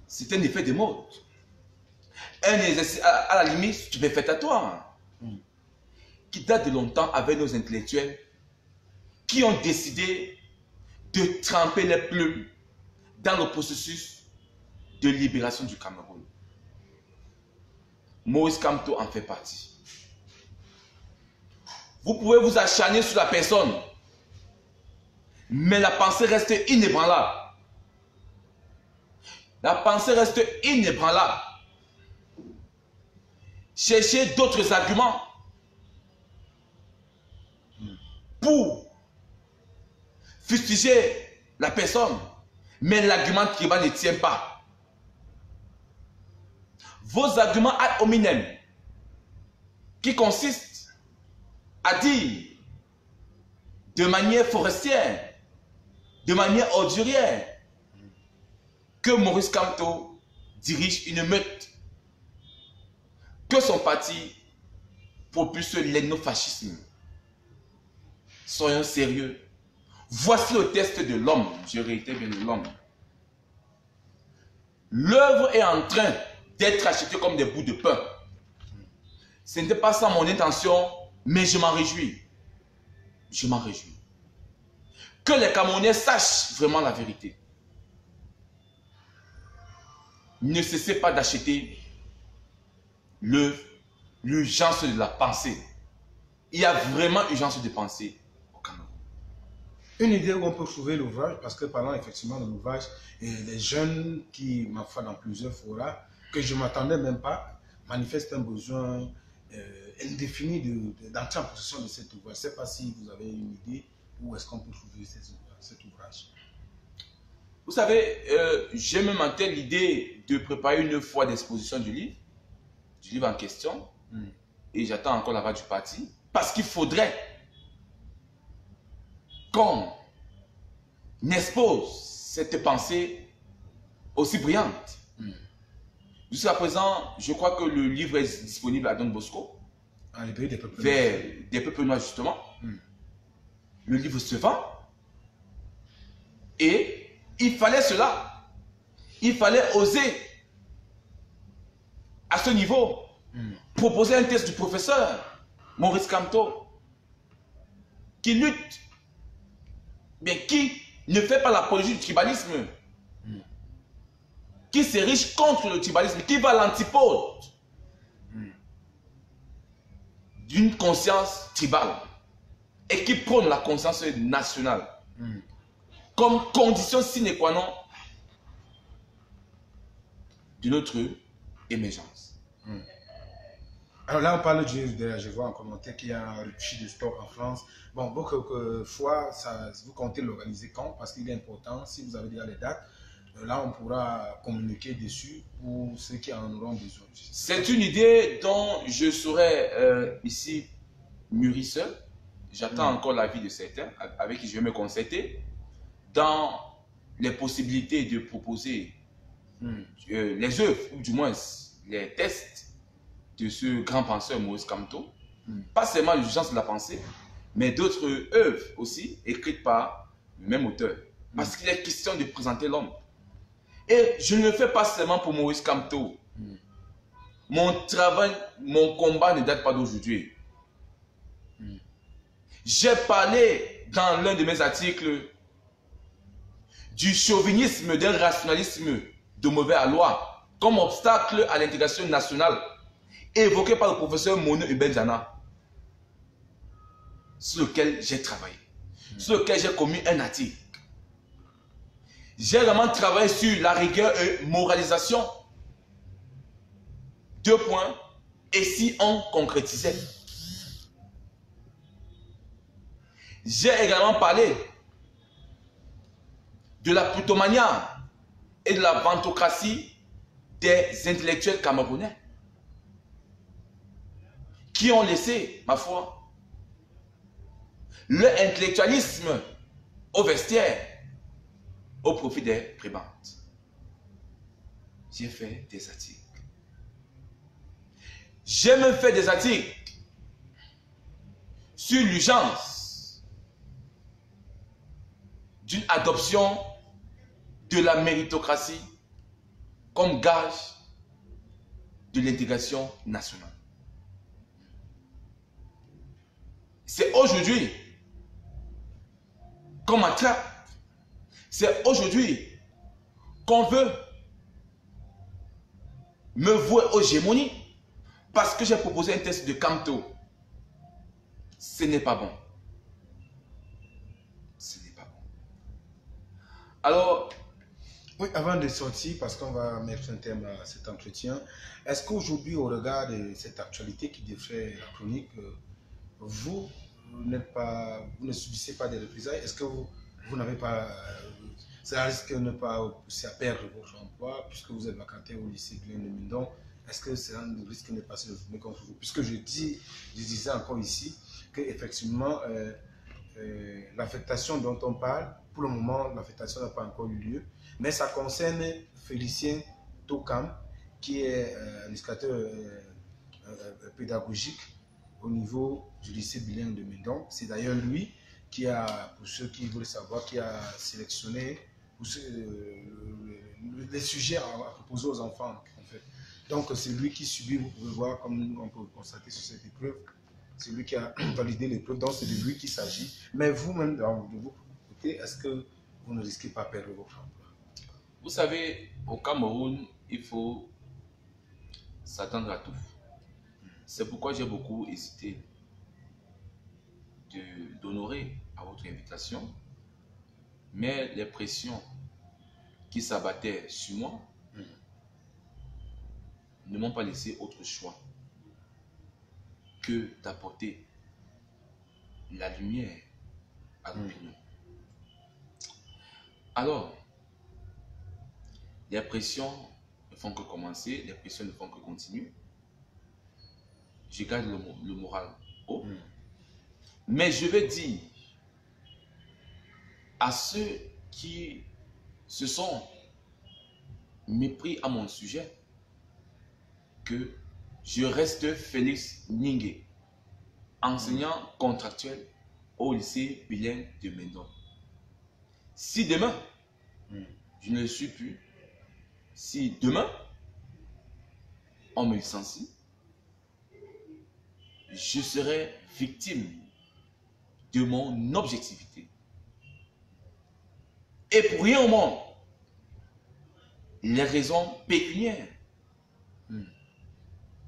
C'est un effet de mode. Un exercice à la limite stupéficatoire qui date de longtemps avec nos intellectuels qui ont décidé de tremper les plumes dans le processus de libération du Cameroun. Maurice Kamto en fait partie. Vous pouvez vous acharner sur la personne, mais la pensée reste inébranlable. La pensée reste inébranlable. Cherchez d'autres arguments pour fustiger la personne, mais l'argument qui ne tient pas. Vos arguments ad hominem, qui consistent à dire de manière forestière, de manière ordurière, que Maurice Kamto dirige une meute, que son parti propulse l'ethnofascisme. Soyons sérieux. Voici le test de l'homme. Je réitère bien de l'homme. L'œuvre est en train d'être achetée comme des bouts de pain. Ce n'était pas ça mon intention, mais je m'en réjouis. Je m'en réjouis. Que les Camerounais sachent vraiment la vérité. Ne cessez pas d'acheter l'urgence de la pensée. Il y a vraiment urgence de penser au Cameroun. Une idée où on peut trouver l'ouvrage, parce que parlant effectivement de l'ouvrage, les jeunes qui, ma foi, dans plusieurs forats, que je ne m'attendais même pas, manifestent un besoin indéfini d'entrer en possession de cet ouvrage. Je ne sais pas si vous avez une idée où est-ce qu'on peut trouver cet ouvrage. Vous savez, j'ai même en tête l'idée de préparer une fois d'exposition du livre en question, et j'attends encore l'aval du parti, parce qu'il faudrait qu'on expose cette pensée aussi brillante. Jusqu'à présent, je crois que le livre est disponible à Don Bosco, en librairie des peuples vers des peuples noirs justement. Le livre se vend, et il fallait cela. Il fallait oser, à ce niveau, proposer un texte du professeur Maurice Kamto, qui lutte, mais qui ne fait pas l'apologie du tribalisme, qui s'érige contre le tribalisme, qui va à l'antipode d'une conscience tribale et qui prône la conscience nationale comme condition sine qua non de notre émergence. Alors là, on parle je vois en commentaire qu'il y a un rupture de stock en France. Bon, beaucoup fois, vous comptez l'organiser quand? Parce qu'il est important, si vous avez déjà les dates, là, on pourra communiquer dessus pour ceux qui en auront besoin. C'est une idée dont je serai ici mûri seul. J'attends encore l'avis de certains avec qui je vais me concerter dans les possibilités de proposer les œuvres, ou du moins les tests de ce grand penseur Maurice Kamto. Pas seulement l'urgence de la pensée, mais d'autres œuvres aussi écrites par le même auteur. Parce qu'il est question de présenter l'homme. Et je ne le fais pas seulement pour Maurice Kamto. Mon travail, mon combat ne date pas d'aujourd'hui. J'ai parlé dans l'un de mes articles du chauvinisme, d'un rationalisme de mauvais aloi comme obstacle à l'intégration nationale évoqué par le professeur Mono Ubenzana, sur lequel j'ai travaillé, sur lequel j'ai commis un article. J'ai vraiment travaillé sur la rigueur et moralisation. 2 points. Et si on concrétisait? J'ai également parlé de la plutomania et de la vantocratie des intellectuels camerounais qui ont laissé, ma foi, leur intellectualisme au vestiaire au profit des prébendes. J'ai fait des articles. J'ai même fait des articles sur l'urgence d'une adoption de la méritocratie comme gage de l'intégration nationale. C'est aujourd'hui qu'on m'attrape. C'est aujourd'hui qu'on veut me vouer aux gémonies parce que j'ai proposé un test de Kamto. Ce n'est pas bon. Ce n'est pas bon. Alors, oui, avant de sortir, parce qu'on va mettre un terme à cet entretien, est-ce qu'aujourd'hui, au regard de cette actualité qui défraie la chronique, vous ne subissez pas des représailles? Est-ce que vous n'avez pas... ça risque de ne pas pousser à perdre votre emploi, puisque vous êtes vacataire au lycée Glen de Mindon? Est-ce que ça risque de ne pas se retourner contre vous? Puisque je disais encore ici qu'effectivement, l'affectation dont on parle, pour le moment, l'affectation n'a pas encore eu lieu, mais ça concerne Félicien Tokam, qui est un éducateur pédagogique au niveau du lycée bilingue de Mindon. C'est d'ailleurs lui qui a, pour ceux qui veulent savoir, qui a sélectionné les sujets à proposer aux enfants, en fait. Donc, c'est lui qui subit, vous pouvez voir, comme on peut le constater sur cette épreuve, c'est lui qui a validé l'épreuve, donc c'est de lui qu'il s'agit. Mais vous-même, de votre côté, est-ce que vous ne risquez pas de perdre votre emploi? Vous savez, au Cameroun, il faut s'attendre à tout. C'est pourquoi j'ai beaucoup hésité d'honorer à votre invitation, mais les pressions qui s'abattaient sur moi ne m'ont pas laissé autre choix que d'apporter la lumière à l'opinion. Alors, les pressions ne font que commencer, les pressions ne font que continuer. Je garde le moral haut. Mais je vais dire à ceux qui se sont mépris à mon sujet que je reste Félix Ningue, enseignant contractuel au lycée bilingue de Mindon. Si demain, je ne le suis plus, si demain, on me licencie, je serai victime de mon objectivité. Et pour rien au monde, les raisons pécuniaires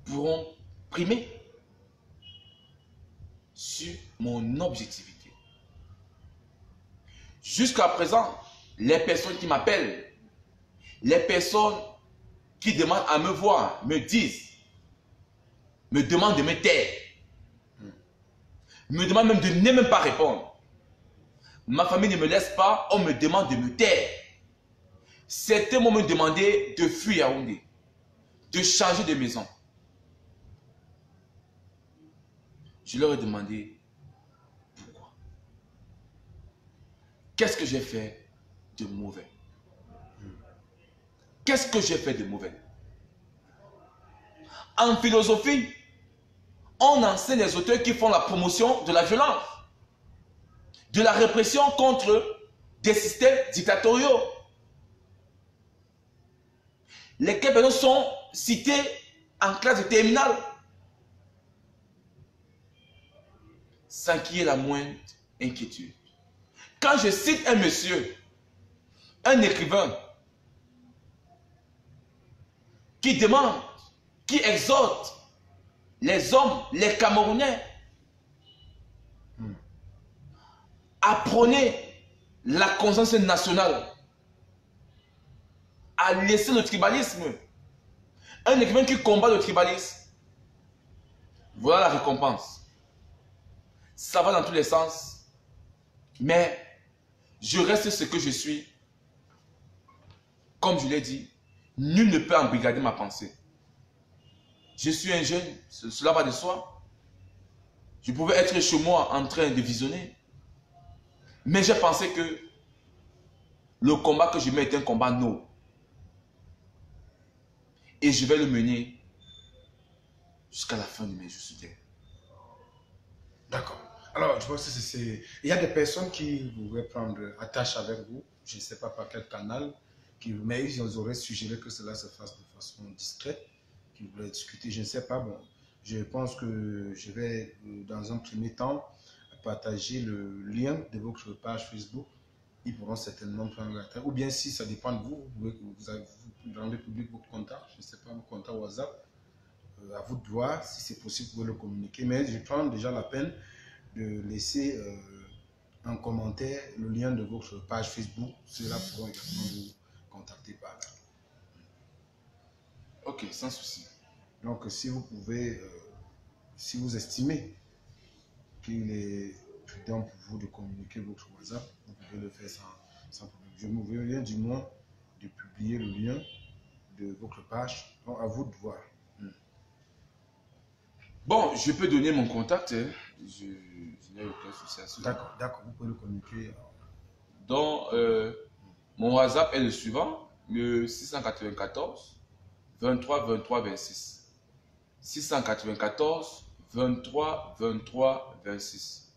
pourront primer sur mon objectivité. Jusqu'à présent, les personnes qui m'appellent, les personnes qui demandent à me voir, me demandent de me taire, me demandent même de ne même pas répondre. Ma famille ne me laisse pas, on me demande de me taire. Certains m'ont me demandé de fuir Yaoundé, de changer de maison. Je leur ai demandé pourquoi. Qu'est-ce que j'ai fait de mauvais? Qu'est-ce que j'ai fait de mauvais? En philosophie, on enseigne les auteurs qui font la promotion de la violence, de la répression contre des systèmes dictatoriaux. Lesquelles personnes sont citées en classe de terminale. Sans qu'il y ait la moindre inquiétude. Quand je cite un monsieur, un écrivain, qui demande, qui exhorte les hommes, les Camerounais, à prôner la conscience nationale, à laisser le tribalisme. Un écrivain qui combat le tribalisme, voilà la récompense. Ça va dans tous les sens, mais je reste ce que je suis. Comme je l'ai dit, nul ne peut embrigader ma pensée. Je suis un jeune, cela va de soi. Je pouvais être chez moi en train de visionner. Mais j'ai pensé que le combat que je mets est un combat noble. Et je vais le mener jusqu'à la fin de mes jours sur terre. D'accord. Alors, je pense que il y a des personnes qui voudraient prendre attache avec vous, je ne sais pas par quel canal, mais ils auraient suggéré que cela se fasse de façon discrète, qui voulaient discuter, je ne sais pas. Bon, je pense que je vais, dans un premier temps, partager le lien de votre page Facebook. Ils pourront certainement prendre la tête. Ou bien, si ça dépend de vous, vous rendez public votre contact, je ne sais pas, votre contact WhatsApp. À vous de voir si c'est possible, vous pouvez le communiquer. Mais je prends déjà la peine de laisser en commentaire le lien de votre page Facebook. Ceux-là pourront également vous contacter par là. Ok, sans souci. Donc, si vous pouvez, si vous estimez qu'il est prudent pour vous de communiquer votre WhatsApp, vous pouvez le faire sans problème. Je me viens du moins de publier le lien de votre page. Donc, à vous de voir. Bon, je peux donner mon contact. Hein. Je n'ai aucun souci à cela. D'accord, d'accord, vous pouvez le communiquer. Donc, mon WhatsApp est le suivant, le 694 23 23 26. 694 23 23 26.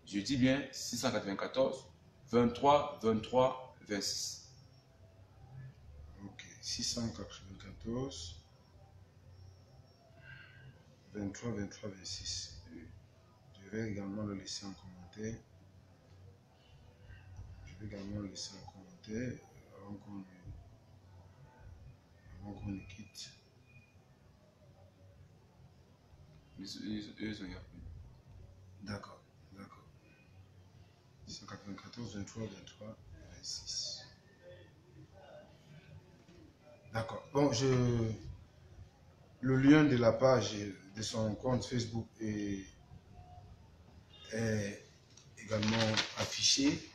Je dis bien 694 23 23 26. Ok, 694 23 23 26. Je vais également le laisser en commentaire. Je vais également le laisser en commentaire avant qu'on ne quitte. D'accord, d'accord. 694 23 23 26. D'accord. Bon, le lien de la page de son compte Facebook est également affiché.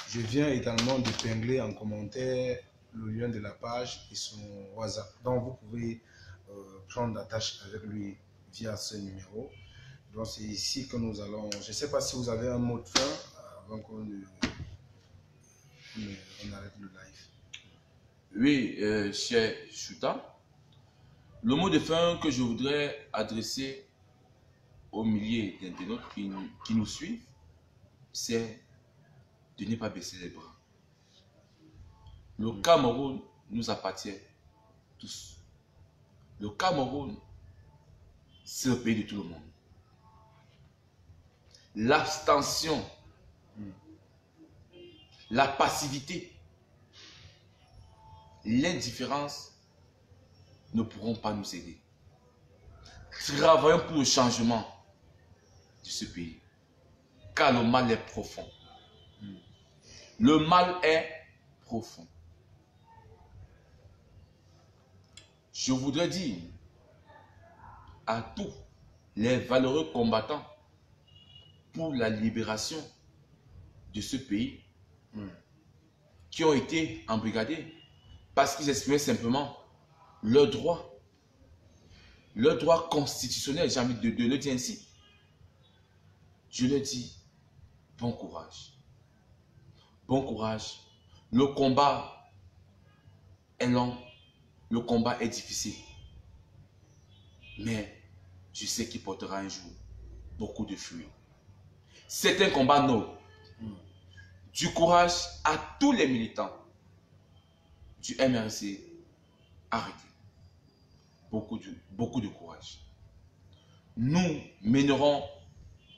Je viens également d'épingler en commentaire le lien de la page et son WhatsApp. Donc, vous pouvez prendre attache avec lui via ce numéro. Donc, c'est ici que nous allons... Je ne sais pas si vous avez un mot de fin avant qu'on arrête le live. Oui, cher Chouta, le mot de fin que je voudrais adresser aux milliers d'internautes qui nous suivent, c'est de ne pas baisser les bras. Le Cameroun nous appartient tous. Le Cameroun, c'est le pays de tout le monde. L'abstention, la passivité, l'indifférence ne pourront pas nous aider. Travaillons pour le changement de ce pays, car le mal est profond. Le mal est profond. Je voudrais dire à tous les valeureux combattants pour la libération de ce pays qui ont été embrigadés parce qu'ils exprimaient simplement leur droit constitutionnel, j'ai envie de le dire ainsi. Je leur dis bon courage. Bon courage. Le combat est long, le combat est difficile. Mais je sais qu'il portera un jour beaucoup de fruits. C'est un combat noble. du courage à tous les militants du MRC. Arrêtez. Beaucoup de courage. Nous mènerons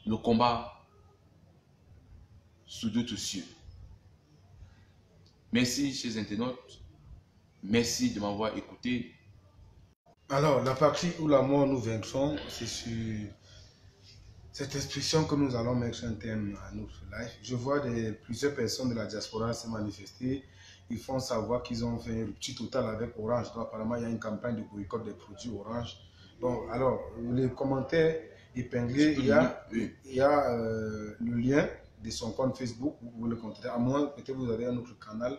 le combat sous d'autres cieux. Merci, chers internautes. Merci de m'avoir écouté. Alors, la partie où la mort nous vaincrons, c'est sur cette expression que nous allons mettre un thème à notre live. Je vois plusieurs personnes de la diaspora se manifester. Ils font savoir qu'ils ont fait une rupture totale avec Orange. Donc, apparemment, il y a une campagne de boycott des produits Orange. Bon, alors, les commentaires épinglés, il y a le lien de son compte Facebook. Vous pouvez le contacter. À moins, peut-être vous avez un autre canal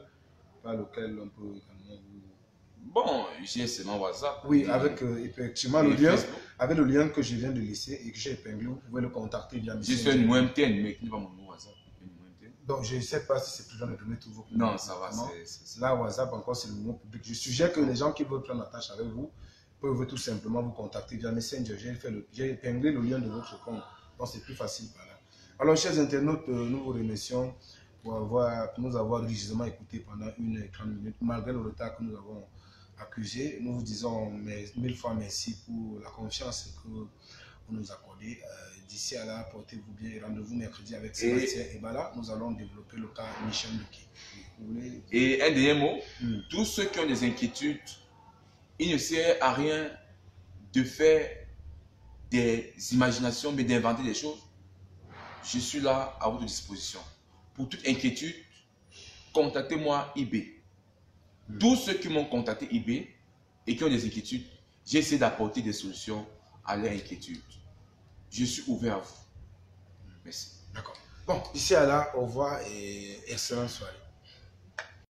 par lequel on peut également vous... Bon, j'ai seulement WhatsApp. Oui, avec effectivement le lien, avec le lien que je viens de laisser et que j'ai épinglé, vous pouvez le contacter via Messenger. J'ai fait une numéro MTN, mais qui n'est pas mon numéro WhatsApp. Donc, je ne sais pas si c'est plus de donner tous vos contacts. Non, ça va. Là, WhatsApp, encore, c'est le numéro public. Je suggère que les gens qui veulent prendre la tâche avec vous peuvent tout simplement vous contacter via Messenger. J'ai épinglé le lien de votre compte. Donc, c'est plus facile par là. Alors, chers internautes, nous vous remercions pour nous avoir religieusement écoutés pendant 1h30 minutes, malgré le retard que nous avons accusé. Nous vous disons 1000 fois merci pour la confiance que vous nous accordez. D'ici à là, portez-vous bien et rendez-vous mercredi avec Sébastien et Bala. Nous allons développer le cas Michel Luki. Et un dernier mot, tous ceux qui ont des inquiétudes, il ne sert à rien de faire des imaginations, mais d'inventer des choses. Je suis là à votre disposition. Pour toute inquiétude, contactez-moi IB. Tous ceux qui m'ont contacté IB et qui ont des inquiétudes, j'ai essayé d'apporter des solutions à leurs inquiétudes. Je suis ouvert à vous. Merci. D'accord. Bon, ici à là, au revoir et excellente soirée.